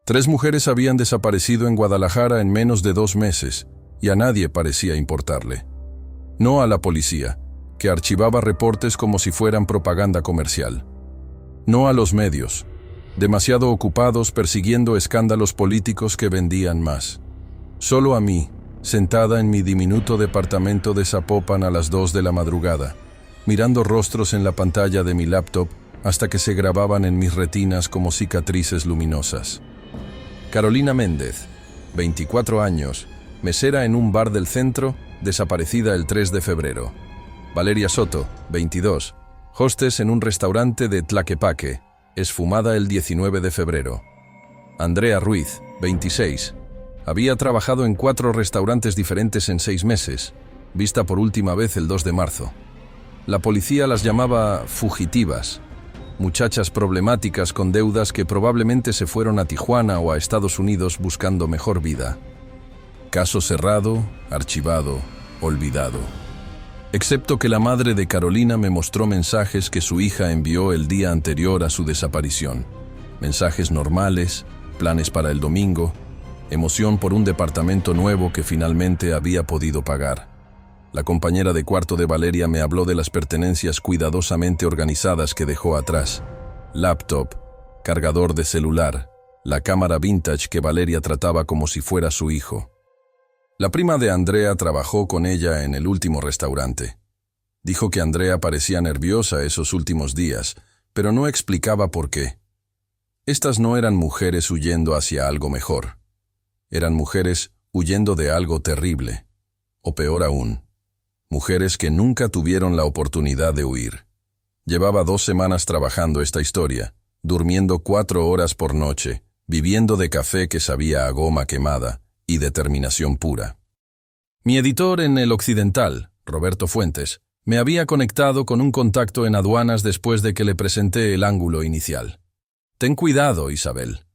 3 mujeres habían desaparecido en Guadalajara en menos de 2 meses, y a nadie parecía importarle. No a la policía, que archivaba reportes como si fueran propaganda comercial. No a los medios, demasiado ocupados persiguiendo escándalos políticos que vendían más. Solo a mí, sentada en mi diminuto departamento de Zapopan a las 2 de la madrugada, mirando rostros en la pantalla de mi laptop hasta que se grababan en mis retinas como cicatrices luminosas. Carolina Méndez, 24 años, mesera en un bar del centro, desaparecida el 3 de febrero. Valeria Soto, 22, hostess en un restaurante de Tlaquepaque, esfumada el 19 de febrero. Andrea Ruiz, 26, había trabajado en 4 restaurantes diferentes en 6 meses, vista por última vez el 2 de marzo. La policía las llamaba fugitivas, muchachas problemáticas con deudas que probablemente se fueron a Tijuana o a Estados Unidos buscando mejor vida. Caso cerrado, archivado, olvidado. Excepto que la madre de Carolina me mostró mensajes que su hija envió el día anterior a su desaparición. Mensajes normales, planes para el domingo, emoción por un departamento nuevo que finalmente había podido pagar. La compañera de cuarto de Valeria me habló de las pertenencias cuidadosamente organizadas que dejó atrás. Laptop, cargador de celular, la cámara vintage que Valeria trataba como si fuera su hijo. La prima de Andrea trabajó con ella en el último restaurante. Dijo que Andrea parecía nerviosa esos últimos días, pero no explicaba por qué. Estas no eran mujeres huyendo hacia algo mejor. Eran mujeres huyendo de algo terrible, o peor aún, mujeres que nunca tuvieron la oportunidad de huir. Llevaba 2 semanas trabajando esta historia, durmiendo 4 horas por noche, viviendo de café que sabía a goma quemada y determinación pura. Mi editor en El Occidental, Roberto Fuentes, me había conectado con un contacto en aduanas después de que le presenté el ángulo inicial. «Ten cuidado, Isabel»,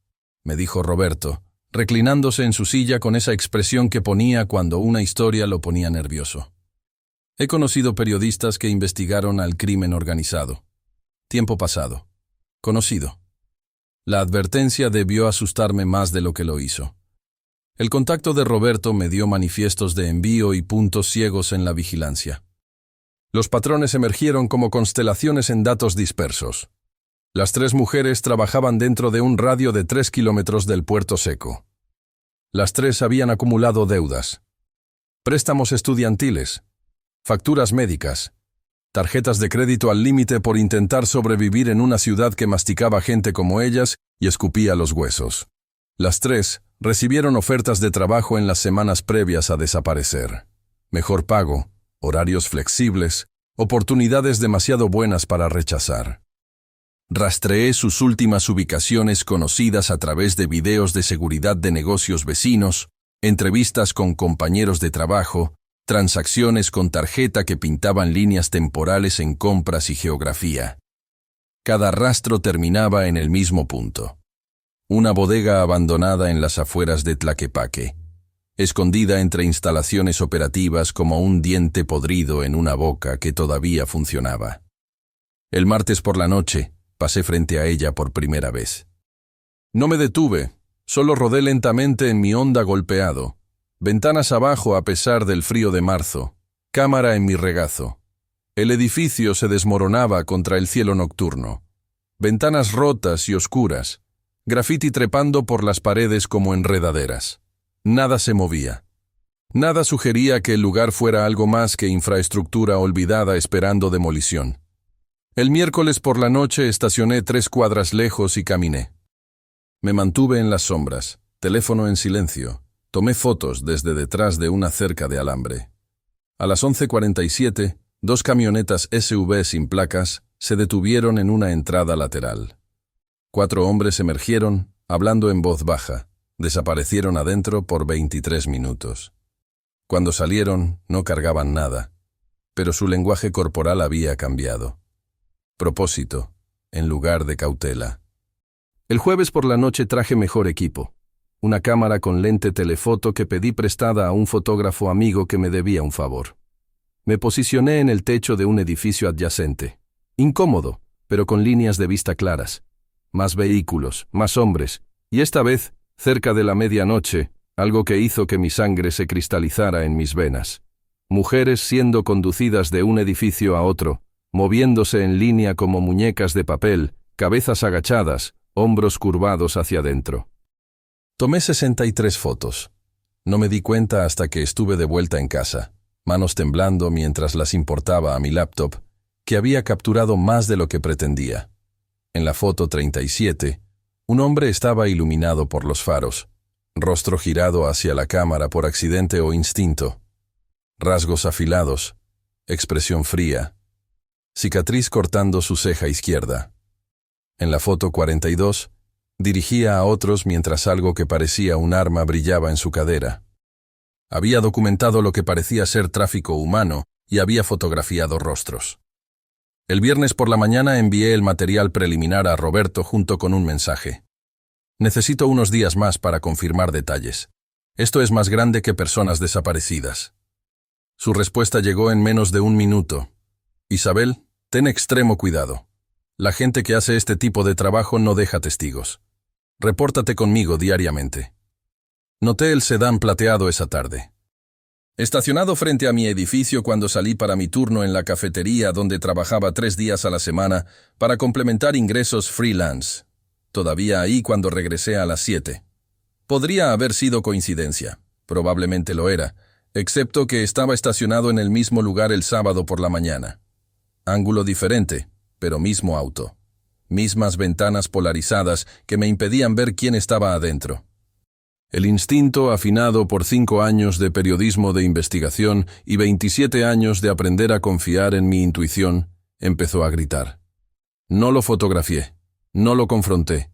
me dijo Roberto, reclinándose en su silla con esa expresión que ponía cuando una historia lo ponía nervioso. He conocido periodistas que investigaron al crimen organizado. Tiempo pasado. Conocido. La advertencia debió asustarme más de lo que lo hizo. El contacto de Roberto me dio manifiestos de envío y puntos ciegos en la vigilancia. Los patrones emergieron como constelaciones en datos dispersos. Las 3 mujeres trabajaban dentro de un radio de 3 kilómetros del Puerto Seco. Las 3 habían acumulado deudas. Préstamos estudiantiles, facturas médicas, tarjetas de crédito al límite por intentar sobrevivir en una ciudad que masticaba gente como ellas y escupía los huesos. Las 3 recibieron ofertas de trabajo en las semanas previas a desaparecer. Mejor pago, horarios flexibles, oportunidades demasiado buenas para rechazar. Rastreé sus últimas ubicaciones conocidas a través de videos de seguridad de negocios vecinos, entrevistas con compañeros de trabajo, transacciones con tarjeta que pintaban líneas temporales en compras y geografía. Cada rastro terminaba en el mismo punto. Una bodega abandonada en las afueras de Tlaquepaque, escondida entre instalaciones operativas como un diente podrido en una boca que todavía funcionaba. El martes por la noche, pasé frente a ella por primera vez. No me detuve, solo rodé lentamente en mi Honda golpeado, ventanas abajo a pesar del frío de marzo, cámara en mi regazo. El edificio se desmoronaba contra el cielo nocturno. Ventanas rotas y oscuras, grafiti trepando por las paredes como enredaderas. Nada se movía. Nada sugería que el lugar fuera algo más que infraestructura olvidada esperando demolición. El miércoles por la noche estacioné 3 cuadras lejos y caminé. Me mantuve en las sombras, teléfono en silencio. Tomé fotos desde detrás de una cerca de alambre. A las 11:47, 2 camionetas SUV sin placas se detuvieron en una entrada lateral. 4 hombres emergieron, hablando en voz baja. Desaparecieron adentro por 23 minutos. Cuando salieron, no cargaban nada, pero su lenguaje corporal había cambiado. Propósito, en lugar de cautela. El jueves por la noche traje mejor equipo. Una cámara con lente telefoto que pedí prestada a un fotógrafo amigo que me debía un favor. Me posicioné en el techo de un edificio adyacente. Incómodo, pero con líneas de vista claras. Más vehículos, más hombres, y esta vez Cerca de la medianoche, algo que hizo que mi sangre se cristalizara en mis venas. Mujeres siendo conducidas de un edificio a otro, moviéndose en línea como muñecas de papel, cabezas agachadas, hombros curvados hacia adentro. Tomé 63 fotos. No me di cuenta hasta que estuve de vuelta en casa, manos temblando mientras las importaba a mi laptop, que había capturado más de lo que pretendía. En la foto 37, un hombre estaba iluminado por los faros, rostro girado hacia la cámara por accidente o instinto, rasgos afilados, expresión fría, cicatriz cortando su ceja izquierda. En la foto 42, dirigía a otros mientras algo que parecía un arma brillaba en su cadera. Había documentado lo que parecía ser tráfico humano y había fotografiado rostros. El viernes por la mañana envié el material preliminar a Roberto junto con un mensaje. Necesito unos días más para confirmar detalles. Esto es más grande que personas desaparecidas. Su respuesta llegó en menos de 1 minuto. Isabel, ten extremo cuidado. La gente que hace este tipo de trabajo no deja testigos. Repórtate conmigo diariamente. Noté el sedán plateado esa tarde. Estacionado frente a mi edificio cuando salí para mi turno en la cafetería donde trabajaba 3 días a la semana para complementar ingresos freelance. Todavía ahí cuando regresé a las 7. Podría haber sido coincidencia, probablemente lo era, excepto que estaba estacionado en el mismo lugar el sábado por la mañana. Ángulo diferente, pero mismo auto. Mismas ventanas polarizadas que me impedían ver quién estaba adentro. El instinto, afinado por 5 años de periodismo de investigación y 27 años de aprender a confiar en mi intuición, empezó a gritar. No lo fotografié, no lo confronté,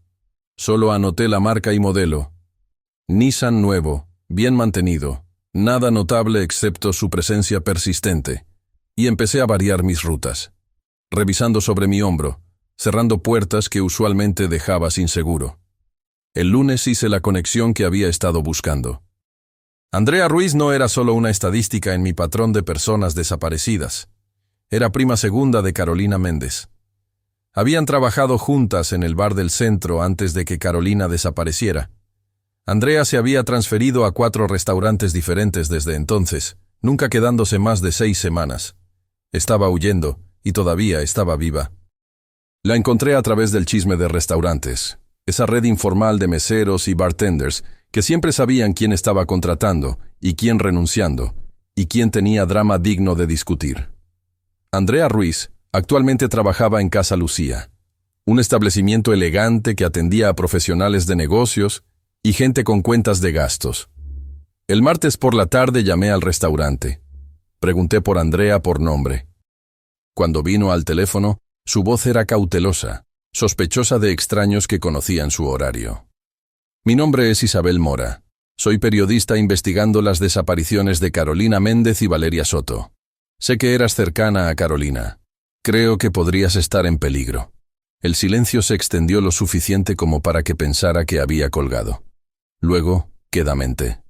solo anoté la marca y modelo. Nissan nuevo, bien mantenido, nada notable excepto su presencia persistente, y empecé a variar mis rutas, revisando sobre mi hombro, cerrando puertas que usualmente dejaba sin seguro. El lunes hice la conexión que había estado buscando. Andrea Ruiz no era solo una estadística en mi patrón de personas desaparecidas. Era prima segunda de Carolina Méndez. Habían trabajado juntas en el bar del centro antes de que Carolina desapareciera. Andrea se había transferido a 4 restaurantes diferentes desde entonces, nunca quedándose más de 6 semanas. Estaba huyendo, y todavía estaba viva. La encontré a través del chisme de restaurantes, esa red informal de meseros y bartenders que siempre sabían quién estaba contratando y quién renunciando, y quién tenía drama digno de discutir. Andrea Ruiz actualmente trabajaba en Casa Lucía, un establecimiento elegante que atendía a profesionales de negocios y gente con cuentas de gastos. El martes por la tarde llamé al restaurante. Pregunté por Andrea por nombre. Cuando vino al teléfono, su voz era cautelosa, sospechosa de extraños que conocían su horario. Mi nombre es Isabel Mora. Soy periodista investigando las desapariciones de Carolina Méndez y Valeria Soto. Sé que eras cercana a Carolina. Creo que podrías estar en peligro. El silencio se extendió lo suficiente como para que pensara que había colgado. Luego, quedamente.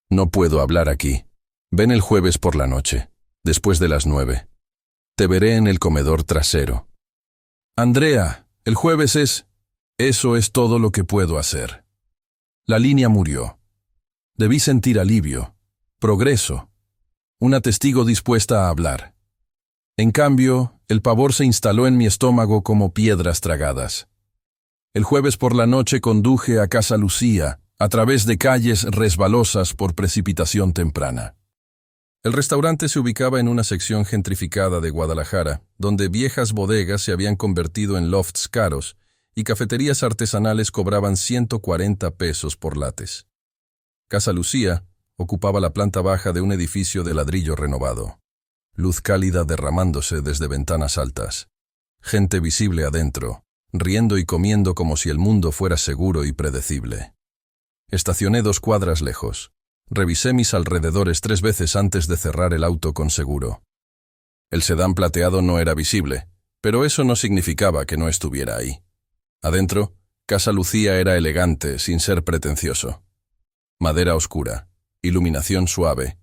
No puedo hablar aquí. Ven el jueves por la noche, después de las 9. Te veré en el comedor trasero. Andrea, el jueves es... Eso es todo lo que puedo hacer. La línea murió. Debí sentir alivio, progreso, una testigo dispuesta a hablar. En cambio, el pavor se instaló en mi estómago como piedras tragadas. El jueves por la noche conduje a Casa Lucía, a través de calles resbalosas por precipitación temprana. El restaurante se ubicaba en una sección gentrificada de Guadalajara, donde viejas bodegas se habían convertido en lofts caros y cafeterías artesanales cobraban 140 pesos por lates. Casa Lucía ocupaba la planta baja de un edificio de ladrillo renovado. Luz cálida derramándose desde ventanas altas. Gente visible adentro, riendo y comiendo como si el mundo fuera seguro y predecible. Estacioné 2 cuadras lejos. Revisé mis alrededores 3 veces antes de cerrar el auto con seguro. El sedán plateado no era visible, pero eso no significaba que no estuviera ahí. Adentro, Casa Lucía era elegante, sin ser pretencioso. Madera oscura, iluminación suave,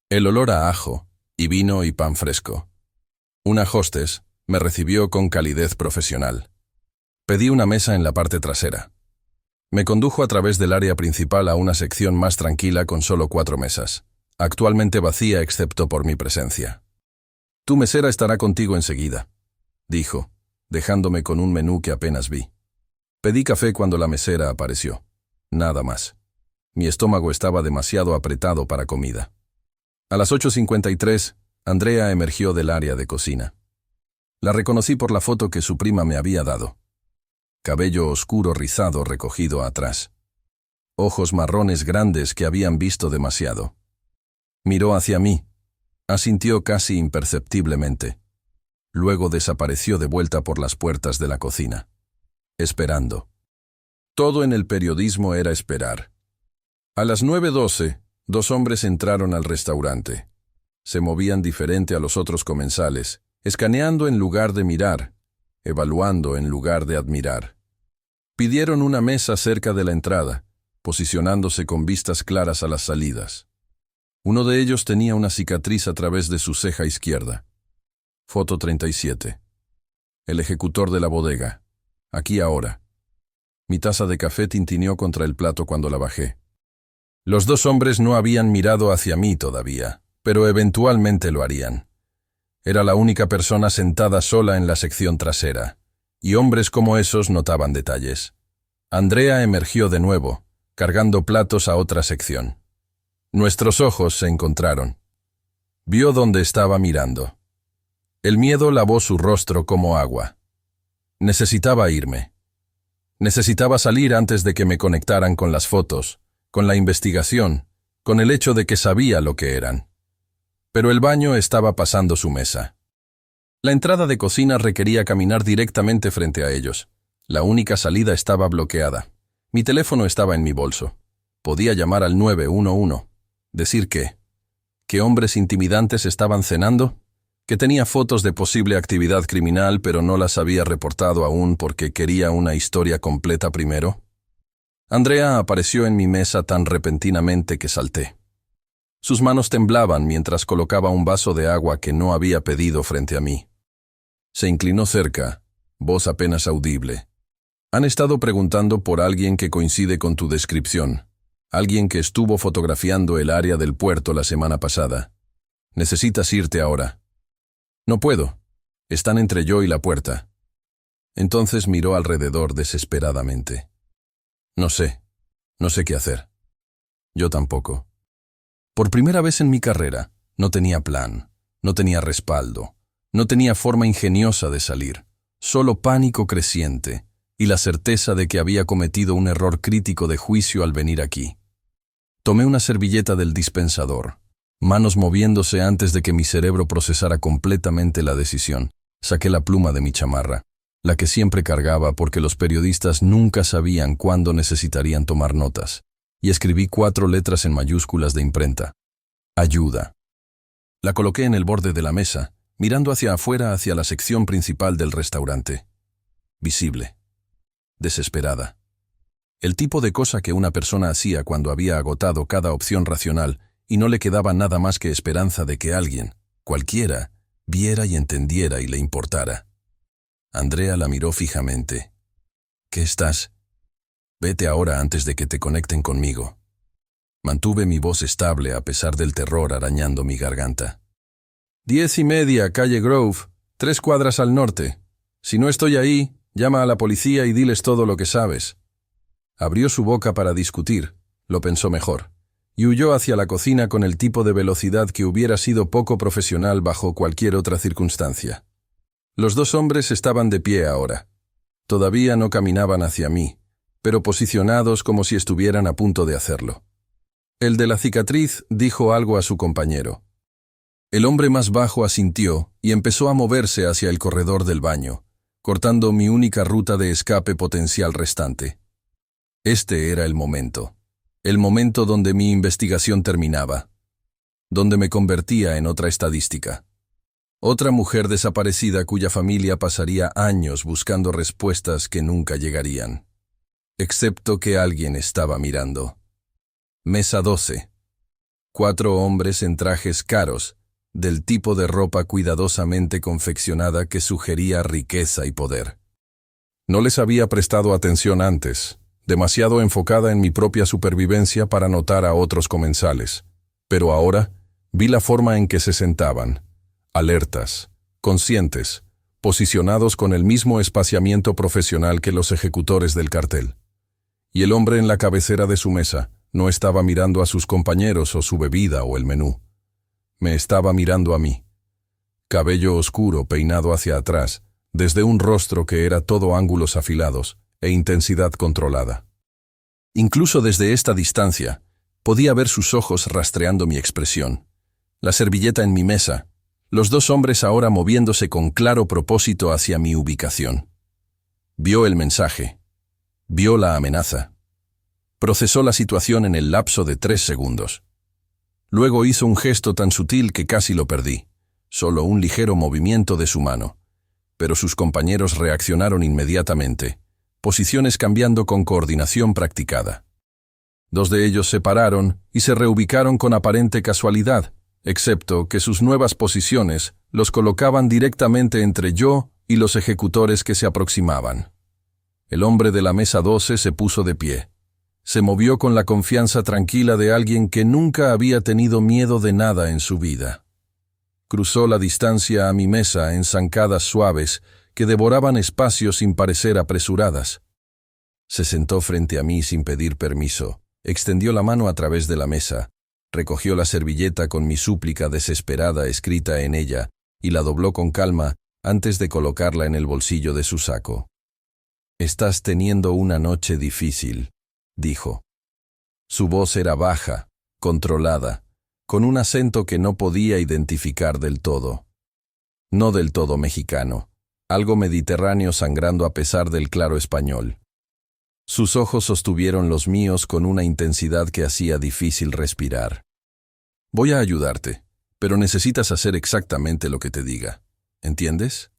el olor a ajo, y vino y pan fresco. Una hostess me recibió con calidez profesional. Pedí una mesa en la parte trasera. Me condujo a través del área principal a una sección más tranquila con solo 4 mesas, actualmente vacía excepto por mi presencia. Tu mesera estará contigo enseguida, dijo, dejándome con un menú que apenas vi. Pedí café cuando la mesera apareció. Nada más. Mi estómago estaba demasiado apretado para comida. A las 8:53, Andrea emergió del área de cocina. La reconocí por la foto que su prima me había dado. Cabello oscuro rizado recogido atrás. Ojos marrones grandes que habían visto demasiado. Miró hacia mí. Asintió casi imperceptiblemente. Luego desapareció de vuelta por las puertas de la cocina. Esperando. Todo en el periodismo era esperar. A las 9:12, 2 hombres entraron al restaurante. Se movían diferente a los otros comensales, escaneando en lugar de mirar, evaluando en lugar de admirar. Pidieron una mesa cerca de la entrada, posicionándose con vistas claras a las salidas. Uno de ellos tenía una cicatriz a través de su ceja izquierda. Foto 37. El ejecutor de la bodega. Aquí ahora. Mi taza de café tintineó contra el plato cuando la bajé. Los 2 hombres no habían mirado hacia mí todavía, pero eventualmente lo harían. Era la única persona sentada sola en la sección trasera, y hombres como esos notaban detalles. Andrea emergió de nuevo, cargando platos a otra sección. Nuestros ojos se encontraron. Vio dónde estaba mirando. El miedo lavó su rostro como agua. Necesitaba irme. Necesitaba salir antes de que me conectaran con las fotos, con la investigación, con el hecho de que sabía lo que eran. Pero el baño estaba pasando su mesa. La entrada de cocina requería caminar directamente frente a ellos. La única salida estaba bloqueada. Mi teléfono estaba en mi bolso. Podía llamar al 911. ¿Decir qué? ¿Que hombres intimidantes estaban cenando? ¿Que tenía fotos de posible actividad criminal pero no las había reportado aún porque quería una historia completa primero? Andrea apareció en mi mesa tan repentinamente que salté. Sus manos temblaban mientras colocaba un vaso de agua que no había pedido frente a mí. Se inclinó cerca, voz apenas audible. Han estado preguntando por alguien que coincide con tu descripción. Alguien que estuvo fotografiando el área del puerto la semana pasada. Necesitas irte ahora. No puedo. Están entre yo y la puerta. Entonces miró alrededor desesperadamente. No sé qué hacer. Yo tampoco. Por primera vez en mi carrera, no tenía plan, no tenía respaldo, no tenía forma ingeniosa de salir, solo pánico creciente y la certeza de que había cometido un error crítico de juicio al venir aquí. Tomé una servilleta del dispensador, manos moviéndose antes de que mi cerebro procesara completamente la decisión. Saqué la pluma de mi chamarra, la que siempre cargaba porque los periodistas nunca sabían cuándo necesitarían tomar notas, y escribí 4 letras en mayúsculas de imprenta. Ayuda. La coloqué en el borde de la mesa, mirando hacia afuera hacia la sección principal del restaurante. Visible. Desesperada. El tipo de cosa que una persona hacía cuando había agotado cada opción racional y no le quedaba nada más que esperanza de que alguien, cualquiera, viera y entendiera y le importara. Andrea la miró fijamente. ¿Qué estás? Vete ahora antes de que te conecten conmigo. Mantuve mi voz estable a pesar del terror arañando mi garganta. 10:30, calle Grove, 3 cuadras al norte. Si no estoy ahí, llama a la policía y diles todo lo que sabes. Abrió su boca para discutir, lo pensó mejor, y huyó hacia la cocina con el tipo de velocidad que hubiera sido poco profesional bajo cualquier otra circunstancia. Los 2 hombres estaban de pie ahora. Todavía no caminaban hacia mí, pero posicionados como si estuvieran a punto de hacerlo. El de la cicatriz dijo algo a su compañero. El hombre más bajo asintió y empezó a moverse hacia el corredor del baño, cortando mi única ruta de escape potencial restante. Este era el momento donde mi investigación terminaba, donde me convertía en otra estadística. Otra mujer desaparecida cuya familia pasaría años buscando respuestas que nunca llegarían. Excepto que alguien estaba mirando. Mesa 12. 4 hombres en trajes caros, del tipo de ropa cuidadosamente confeccionada que sugería riqueza y poder. No les había prestado atención antes, demasiado enfocada en mi propia supervivencia para notar a otros comensales. Pero ahora vi la forma en que se sentaban, alertas, conscientes, posicionados con el mismo espaciamiento profesional que los ejecutores del cartel. Y el hombre en la cabecera de su mesa no estaba mirando a sus compañeros o su bebida o el menú. Me estaba mirando a mí. Cabello oscuro peinado hacia atrás, desde un rostro que era todo ángulos afilados e intensidad controlada. Incluso desde esta distancia, podía ver sus ojos rastreando mi expresión, la servilleta en mi mesa, los dos hombres ahora moviéndose con claro propósito hacia mi ubicación. Vio el mensaje, vio la amenaza. Procesó la situación en el lapso de 3 segundos. Luego hizo un gesto tan sutil que casi lo perdí, solo un ligero movimiento de su mano. Pero sus compañeros reaccionaron inmediatamente, posiciones cambiando con coordinación practicada. 2 de ellos se pararon y se reubicaron con aparente casualidad, excepto que sus nuevas posiciones los colocaban directamente entre yo y los ejecutores que se aproximaban. El hombre de la mesa 12 se puso de pie. Se movió con la confianza tranquila de alguien que nunca había tenido miedo de nada en su vida. Cruzó la distancia a mi mesa en zancadas suaves que devoraban espacio sin parecer apresuradas. Se sentó frente a mí sin pedir permiso, extendió la mano a través de la mesa, recogió la servilleta con mi súplica desesperada escrita en ella y la dobló con calma antes de colocarla en el bolsillo de su saco. «Estás teniendo una noche difícil», dijo. Su voz era baja, controlada, con un acento que no podía identificar del todo. No del todo mexicano, algo mediterráneo sangrando a pesar del claro español. Sus ojos sostuvieron los míos con una intensidad que hacía difícil respirar. «Voy a ayudarte, pero necesitas hacer exactamente lo que te diga. ¿Entiendes?»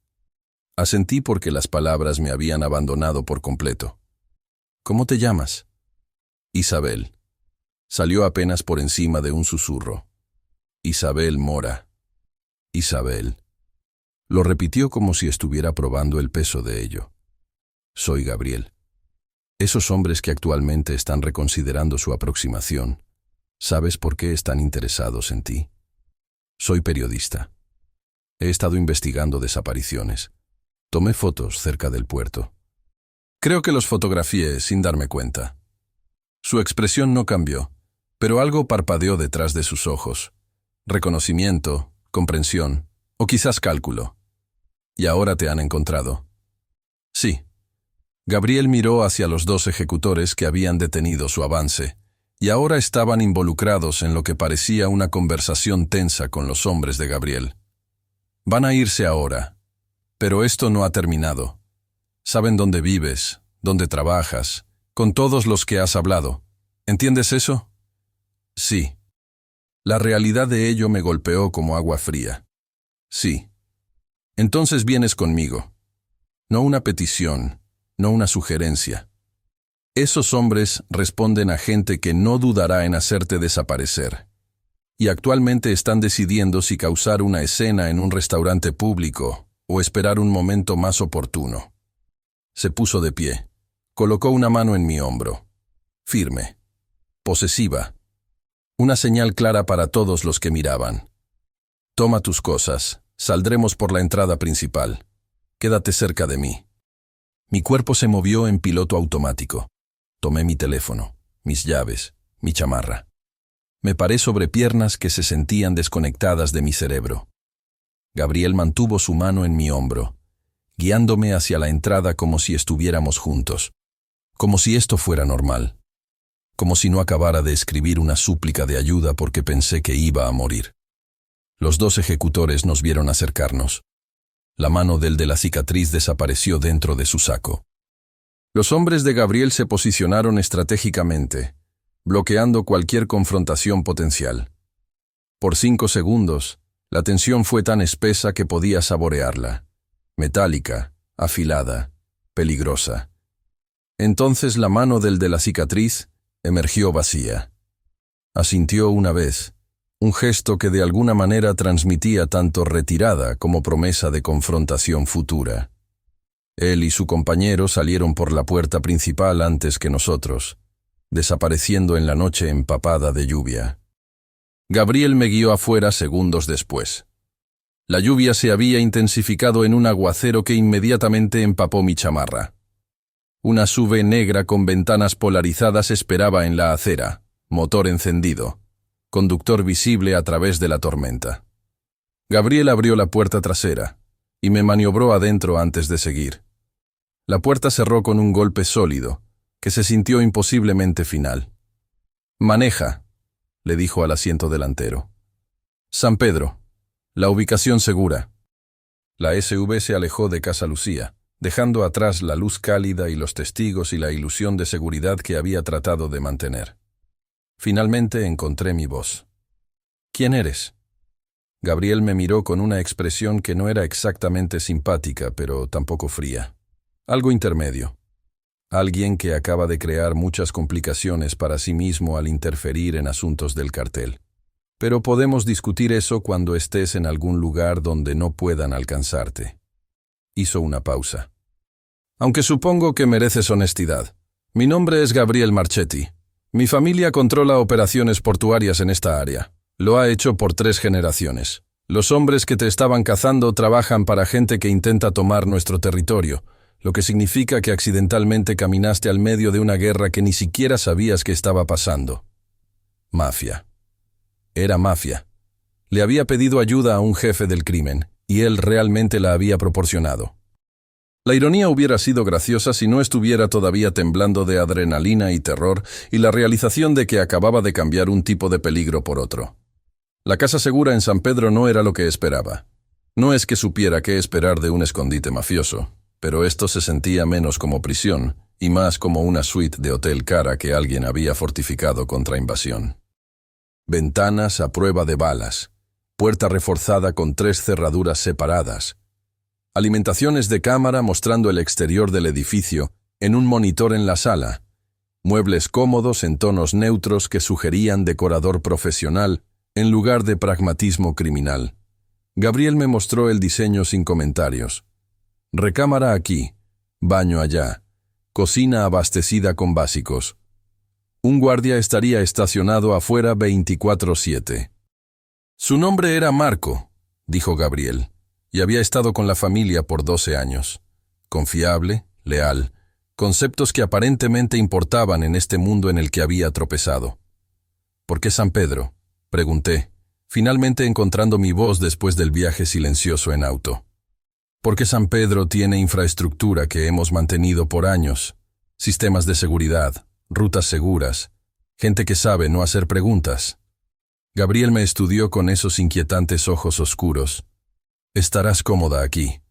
Asentí porque las palabras me habían abandonado por completo. «¿Cómo te llamas?» «Isabel». Salió apenas por encima de un susurro. «Isabel Mora». «Isabel». Lo repitió como si estuviera probando el peso de ello. «Soy Gabriel». Esos hombres que actualmente están reconsiderando su aproximación, ¿sabes por qué están interesados en ti? Soy periodista. He estado investigando desapariciones. Tomé fotos cerca del puerto. Creo que los fotografié sin darme cuenta. Su expresión no cambió, pero algo parpadeó detrás de sus ojos. Reconocimiento, comprensión, o quizás cálculo. ¿Y ahora te han encontrado? Sí. Gabriel miró hacia los 2 ejecutores que habían detenido su avance, y ahora estaban involucrados en lo que parecía una conversación tensa con los hombres de Gabriel. Van a irse ahora, pero esto no ha terminado. Saben dónde vives, dónde trabajas, con todos los que has hablado. ¿Entiendes eso? Sí. La realidad de ello me golpeó como agua fría. Sí. Entonces vienes conmigo. No una petición, no una sugerencia. Esos hombres responden a gente que no dudará en hacerte desaparecer. Y actualmente están decidiendo si causar una escena en un restaurante público o esperar un momento más oportuno. Se puso de pie. Colocó una mano en mi hombro. Firme. Posesiva. Una señal clara para todos los que miraban. Toma tus cosas. Saldremos por la entrada principal. Quédate cerca de mí. Mi cuerpo se movió en piloto automático. Tomé mi teléfono, mis llaves, mi chamarra. Me paré sobre piernas que se sentían desconectadas de mi cerebro. Gabriel mantuvo su mano en mi hombro, guiándome hacia la entrada como si estuviéramos juntos, como si esto fuera normal, como si no acabara de escribir una súplica de ayuda porque pensé que iba a morir. Los 2 ejecutores nos vieron acercarnos. La mano del de la cicatriz desapareció dentro de su saco. Los hombres de Gabriel se posicionaron estratégicamente, bloqueando cualquier confrontación potencial. Por 5 segundos, la tensión fue tan espesa que podía saborearla. Metálica, afilada, peligrosa. Entonces la mano del de la cicatriz emergió vacía. Asintió una vez, un gesto que de alguna manera transmitía tanto retirada como promesa de confrontación futura. Él y su compañero salieron por la puerta principal antes que nosotros, desapareciendo en la noche empapada de lluvia. Gabriel me guió afuera segundos después. La lluvia se había intensificado en un aguacero que inmediatamente empapó mi chamarra. Una SUV negra con ventanas polarizadas esperaba en la acera, motor encendido, conductor visible a través de la tormenta. Gabriel abrió la puerta trasera y me maniobró adentro antes de seguir. La puerta cerró con un golpe sólido, que se sintió imposiblemente final. «Maneja», le dijo al asiento delantero. «San Pedro, la ubicación segura». La SUV se alejó de Casa Lucía, dejando atrás la luz cálida y los testigos y la ilusión de seguridad que había tratado de mantener. Finalmente encontré mi voz. «¿Quién eres?». Gabriel me miró con una expresión que no era exactamente simpática, pero tampoco fría. Algo intermedio. Alguien que acaba de crear muchas complicaciones para sí mismo al interferir en asuntos del cartel. Pero podemos discutir eso cuando estés en algún lugar donde no puedan alcanzarte. Hizo una pausa. «Aunque supongo que mereces honestidad. Mi nombre es Gabriel Marchetti. Mi familia controla operaciones portuarias en esta área. Lo ha hecho por 3 generaciones. Los hombres que te estaban cazando trabajan para gente que intenta tomar nuestro territorio, lo que significa que accidentalmente caminaste al medio de una guerra que ni siquiera sabías que estaba pasando. Mafia. Era mafia. Le había pedido ayuda a un jefe del crimen, y él realmente la había proporcionado. La ironía hubiera sido graciosa si no estuviera todavía temblando de adrenalina y terror y la realización de que acababa de cambiar un tipo de peligro por otro. La casa segura en San Pedro no era lo que esperaba. No es que supiera qué esperar de un escondite mafioso, pero esto se sentía menos como prisión y más como una suite de hotel cara que alguien había fortificado contra invasión. Ventanas a prueba de balas, puerta reforzada con 3 cerraduras separadas, alimentaciones de cámara mostrando el exterior del edificio en un monitor en la sala, muebles cómodos en tonos neutros que sugerían decorador profesional en lugar de pragmatismo criminal. Gabriel me mostró el diseño sin comentarios. Recámara aquí, baño allá, cocina abastecida con básicos. Un guardia estaría estacionado afuera 24/7. Su nombre era Marco, dijo Gabriel, y había estado con la familia por 12 años. Confiable, leal, conceptos que aparentemente importaban en este mundo en el que había tropezado. ¿Por qué San Pedro?, pregunté, finalmente encontrando mi voz después del viaje silencioso en auto. Porque San Pedro tiene infraestructura que hemos mantenido por años, sistemas de seguridad, rutas seguras, gente que sabe no hacer preguntas. Gabriel me estudió con esos inquietantes ojos oscuros. Estarás cómoda aquí.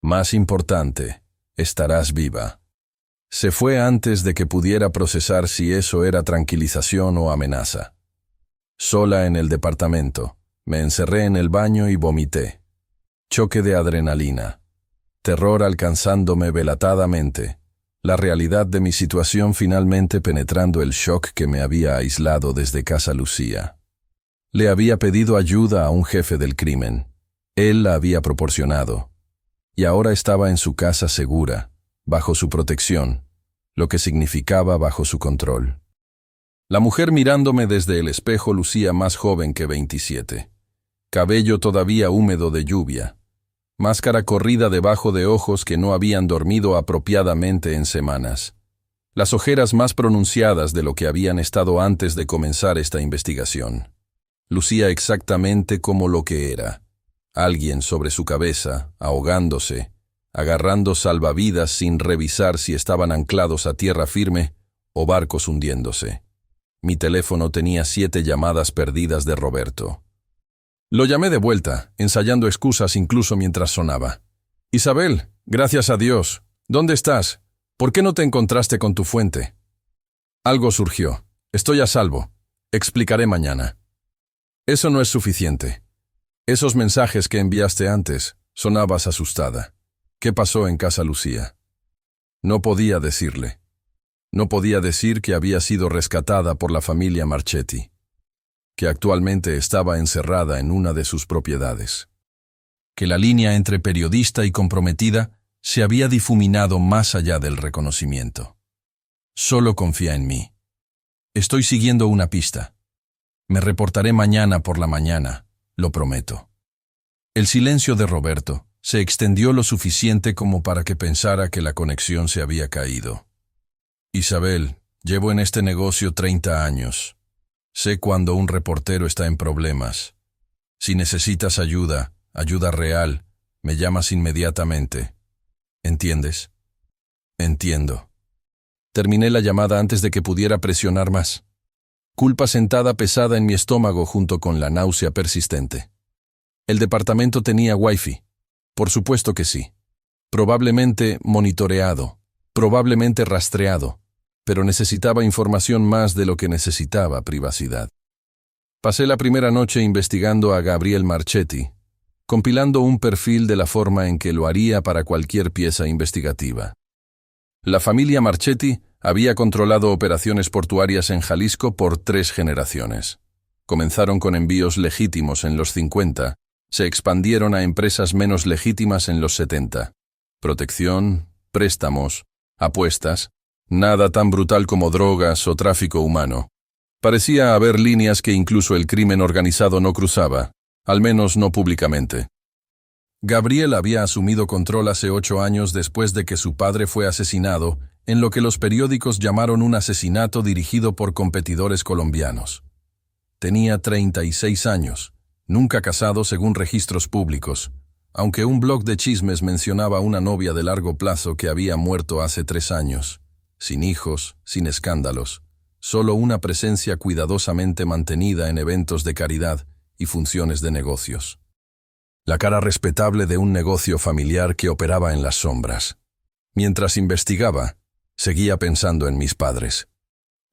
Más importante, estarás viva. Se fue antes de que pudiera procesar si eso era tranquilización o amenaza. Sola en el departamento, me encerré en el baño y vomité. Choque de adrenalina. Terror alcanzándome velatadamente. La realidad de mi situación finalmente penetrando el shock que me había aislado desde Casa Lucía. Le había pedido ayuda a un jefe del crimen. Él la había proporcionado. Y ahora estaba en su casa segura, bajo su protección, lo que significaba bajo su control. La mujer mirándome desde el espejo lucía más joven que 27. Cabello todavía húmedo de lluvia. Máscara corrida debajo de ojos que no habían dormido apropiadamente en semanas. Las ojeras más pronunciadas de lo que habían estado antes de comenzar esta investigación. Lucía exactamente como lo que era. Alguien sobre su cabeza, ahogándose, agarrando salvavidas sin revisar si estaban anclados a tierra firme o barcos hundiéndose. Mi teléfono tenía 7 llamadas perdidas de Roberto. Lo llamé de vuelta, ensayando excusas incluso mientras sonaba. «Isabel, gracias a Dios. ¿Dónde estás? ¿Por qué no te encontraste con tu fuente?» «Algo surgió. Estoy a salvo. Explicaré mañana». «Eso no es suficiente. Esos mensajes que enviaste antes, sonabas asustada. ¿Qué pasó en Casa Lucía?» No podía decirle. No podía decir que había sido rescatada por la familia Marchetti, que actualmente estaba encerrada en una de sus propiedades, que la línea entre periodista y comprometida se había difuminado más allá del reconocimiento. Solo confía en mí. Estoy siguiendo una pista. Me reportaré mañana por la mañana, lo prometo. El silencio de Roberto se extendió lo suficiente como para que pensara que la conexión se había caído. Isabel, llevo en este negocio 30 años. Sé cuando un reportero está en problemas. Si necesitas ayuda, ayuda real, me llamas inmediatamente. ¿Entiendes? Entiendo. Terminé la llamada antes de que pudiera presionar más. Culpa sentada pesada en mi estómago junto con la náusea persistente. El departamento tenía wifi. Por supuesto que sí. Probablemente monitoreado, probablemente rastreado, pero necesitaba información más de lo que necesitaba privacidad. Pasé la primera noche investigando a Gabriel Marchetti, compilando un perfil de la forma en que lo haría para cualquier pieza investigativa. La familia Marchetti había controlado operaciones portuarias en Jalisco por 3 generaciones. Comenzaron con envíos legítimos en los 50, se expandieron a empresas menos legítimas en los 70. Protección, préstamos, apuestas, nada tan brutal como drogas o tráfico humano. Parecía haber líneas que incluso el crimen organizado no cruzaba, al menos no públicamente. Gabriel había asumido control hace 8 años después de que su padre fue asesinado en lo que los periódicos llamaron un asesinato dirigido por competidores colombianos. Tenía 36 años, nunca casado según registros públicos, aunque un blog de chismes mencionaba una novia de largo plazo que había muerto hace 3 años, sin hijos, sin escándalos, solo una presencia cuidadosamente mantenida en eventos de caridad y funciones de negocios. La cara respetable de un negocio familiar que operaba en las sombras. Mientras investigaba, seguía pensando en mis padres.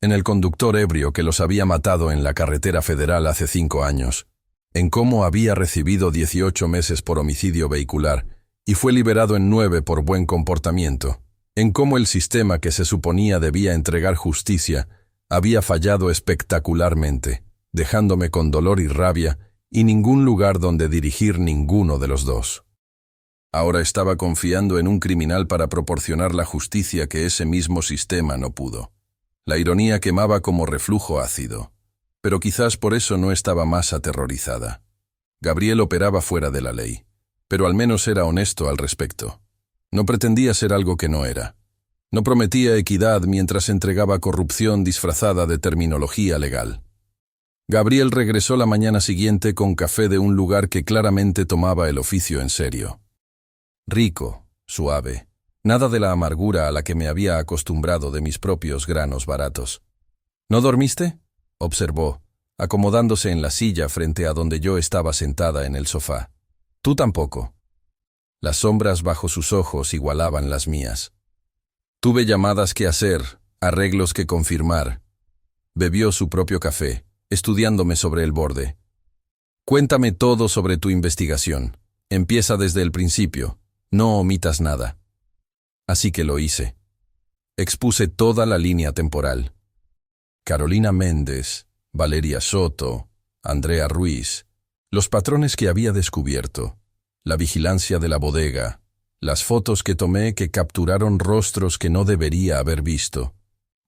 En el conductor ebrio que los había matado en la carretera federal hace 5 años, en cómo había recibido 18 meses por homicidio vehicular y fue liberado en 9 por buen comportamiento, en cómo el sistema que se suponía debía entregar justicia había fallado espectacularmente, dejándome con dolor y rabia y ningún lugar donde dirigir ninguno de los dos. Ahora estaba confiando en un criminal para proporcionar la justicia que ese mismo sistema no pudo. La ironía quemaba como reflujo ácido, pero quizás por eso no estaba más aterrorizada. Gabriel operaba fuera de la ley, pero al menos era honesto al respecto. No pretendía ser algo que no era. No prometía equidad mientras entregaba corrupción disfrazada de terminología legal. Gabriel regresó la mañana siguiente con café de un lugar que claramente tomaba el oficio en serio. Rico, suave, nada de la amargura a la que me había acostumbrado de mis propios granos baratos. ¿No dormiste?, observó, acomodándose en la silla frente a donde yo estaba sentada en el sofá. Tú tampoco. Las sombras bajo sus ojos igualaban las mías. Tuve llamadas que hacer, arreglos que confirmar. Bebió su propio café, estudiándome sobre el borde. Cuéntame todo sobre tu investigación. Empieza desde el principio. No omitas nada. Así que lo hice. Expuse toda la línea temporal. Carolina Méndez, Valeria Soto, Andrea Ruiz, los patrones que había descubierto, la vigilancia de la bodega, las fotos que tomé que capturaron rostros que no debería haber visto,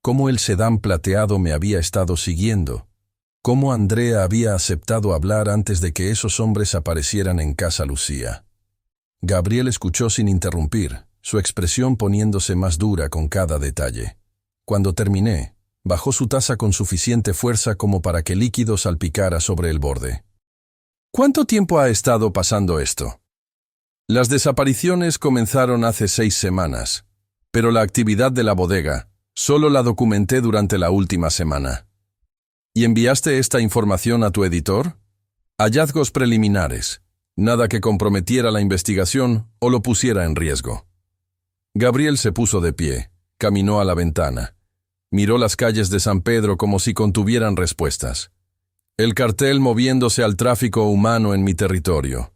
cómo el sedán plateado me había estado siguiendo, cómo Andrea había aceptado hablar antes de que esos hombres aparecieran en Casa Lucía. Gabriel escuchó sin interrumpir, su expresión poniéndose más dura con cada detalle. Cuando terminé, bajó su taza con suficiente fuerza como para que líquido salpicara sobre el borde. ¿Cuánto tiempo ha estado pasando esto? Las desapariciones comenzaron hace 6 semanas, pero la actividad de la bodega solo la documenté durante la última semana. ¿Y enviaste esta información a tu editor? Hallazgos preliminares, nada que comprometiera la investigación o lo pusiera en riesgo. Gabriel se puso de pie, caminó a la ventana. Miró las calles de San Pedro como si contuvieran respuestas. El cartel moviéndose al tráfico humano en mi territorio.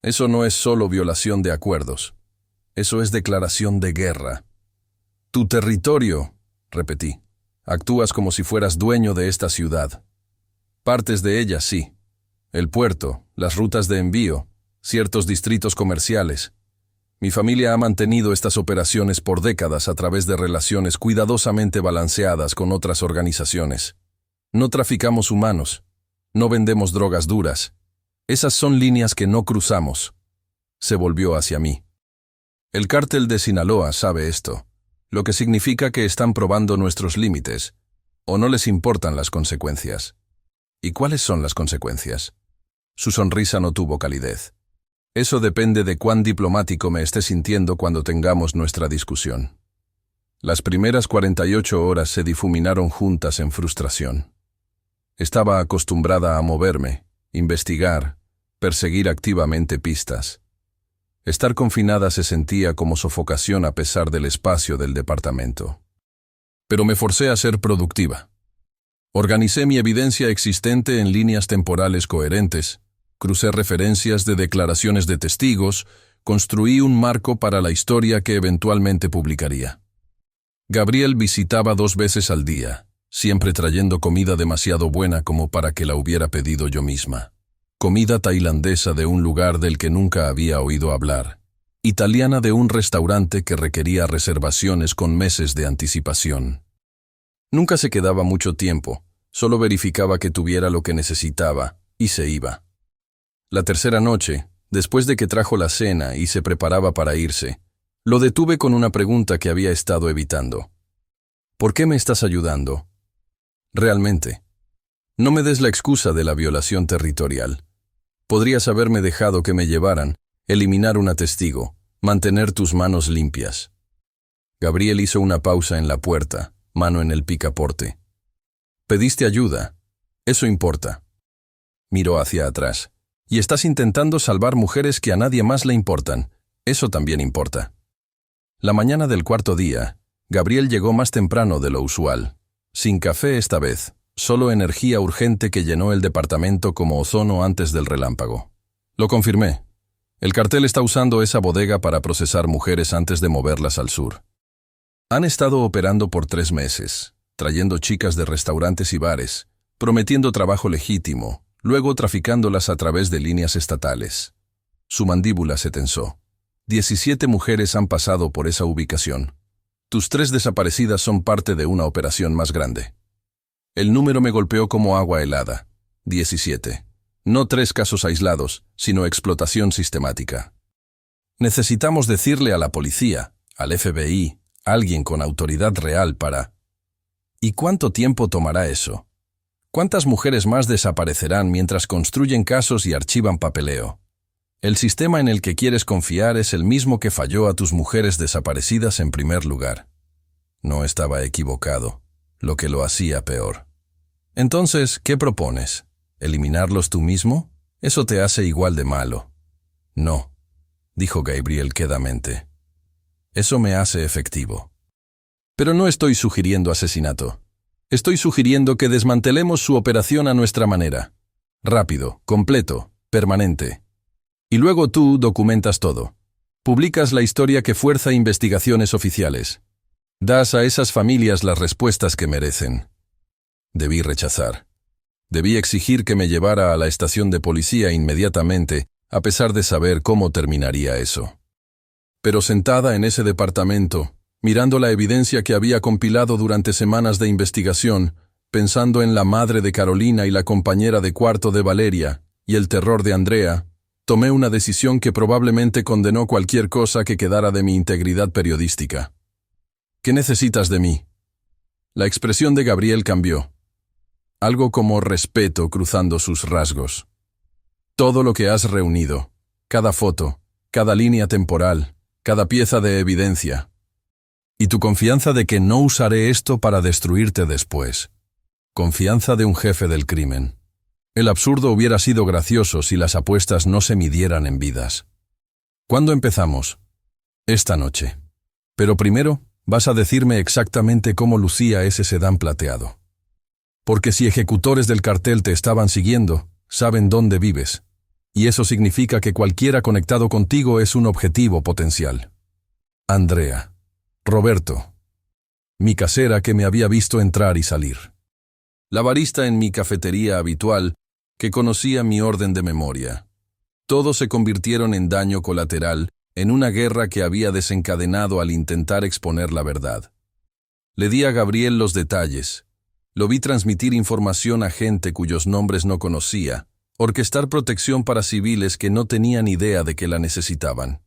Eso no es solo violación de acuerdos. Eso es declaración de guerra. Tu territorio, repetí. Actúas como si fueras dueño de esta ciudad. Partes de ella, sí. El puerto, las rutas de envío, ciertos distritos comerciales. Mi familia ha mantenido estas operaciones por décadas a través de relaciones cuidadosamente balanceadas con otras organizaciones. No traficamos humanos. No vendemos drogas duras. Esas son líneas que no cruzamos. Se volvió hacia mí. El cártel de Sinaloa sabe esto, lo que significa que están probando nuestros límites, o no les importan las consecuencias. ¿Y cuáles son las consecuencias? Su sonrisa no tuvo calidez. Eso depende de cuán diplomático me esté sintiendo cuando tengamos nuestra discusión. Las primeras 48 horas se difuminaron juntas en frustración. Estaba acostumbrada a moverme, investigar, perseguir activamente pistas. Estar confinada se sentía como sofocación a pesar del espacio del departamento. Pero me forcé a ser productiva. Organicé mi evidencia existente en líneas temporales coherentes, crucé referencias de declaraciones de testigos, construí un marco para la historia que eventualmente publicaría. Gabriel visitaba 2 veces al día, siempre trayendo comida demasiado buena como para que la hubiera pedido yo misma. Comida tailandesa de un lugar del que nunca había oído hablar, italiana de un restaurante que requería reservaciones con meses de anticipación. Nunca se quedaba mucho tiempo, solo verificaba que tuviera lo que necesitaba, y se iba. La tercera noche, después de que trajo la cena y se preparaba para irse, lo detuve con una pregunta que había estado evitando. ¿Por qué me estás ayudando? Realmente. No me des la excusa de la violación territorial. Podrías haberme dejado que me llevaran, eliminar una testigo, mantener tus manos limpias. Gabriel hizo una pausa en la puerta, mano en el picaporte. Pediste ayuda. Eso importa. Miró hacia atrás. Y estás intentando salvar mujeres que a nadie más le importan. Eso también importa. La mañana del 4.º día, Gabriel llegó más temprano de lo usual. Sin café esta vez, solo energía urgente que llenó el departamento como ozono antes del relámpago. Lo confirmé. El cartel está usando esa bodega para procesar mujeres antes de moverlas al sur. Han estado operando por 3 meses, trayendo chicas de restaurantes y bares, prometiendo trabajo legítimo, luego traficándolas a través de líneas estatales. Su mandíbula se tensó. 17 mujeres han pasado por esa ubicación. Tus 3 desaparecidas son parte de una operación más grande. El número me golpeó como agua helada. 17. No 3 casos aislados, sino explotación sistemática. Necesitamos decirle a la policía, al FBI, alguien con autoridad real para... ¿Y cuánto tiempo tomará eso? ¿Cuántas mujeres más desaparecerán mientras construyen casos y archivan papeleo? El sistema en el que quieres confiar es el mismo que falló a tus mujeres desaparecidas en primer lugar. No estaba equivocado, lo que lo hacía peor. Entonces, ¿qué propones? ¿Eliminarlos tú mismo? Eso te hace igual de malo. No, dijo Gabriel quedamente. Eso me hace efectivo. Pero no estoy sugiriendo asesinato. Estoy sugiriendo que desmantelemos su operación a nuestra manera. Rápido, completo, permanente. Y luego tú documentas todo. Publicas la historia que fuerza investigaciones oficiales. Das a esas familias las respuestas que merecen. Debí rechazar. Debí exigir que me llevara a la estación de policía inmediatamente, a pesar de saber cómo terminaría eso. Pero sentada en ese departamento, mirando la evidencia que había compilado durante semanas de investigación, pensando en la madre de Carolina y la compañera de cuarto de Valeria, y el terror de Andrea, tomé una decisión que probablemente condenó cualquier cosa que quedara de mi integridad periodística. ¿Qué necesitas de mí? La expresión de Gabriel cambió. Algo como respeto cruzando sus rasgos. Todo lo que has reunido, cada foto, cada línea temporal, cada pieza de evidencia. Y tu confianza de que no usaré esto para destruirte después. Confianza de un jefe del crimen. El absurdo hubiera sido gracioso si las apuestas no se midieran en vidas. ¿Cuándo empezamos? Esta noche. Pero primero, vas a decirme exactamente cómo lucía ese sedán plateado. Porque si ejecutores del cartel te estaban siguiendo, saben dónde vives. Y eso significa que cualquiera conectado contigo es un objetivo potencial. Andrea. Roberto. Mi casera que me había visto entrar y salir. La barista en mi cafetería habitual, que conocía mi orden de memoria. Todos se convirtieron en daño colateral en una guerra que había desencadenado al intentar exponer la verdad. Le di a Gabriel los detalles. Lo vi transmitir información a gente cuyos nombres no conocía, orquestar protección para civiles que no tenían idea de que la necesitaban.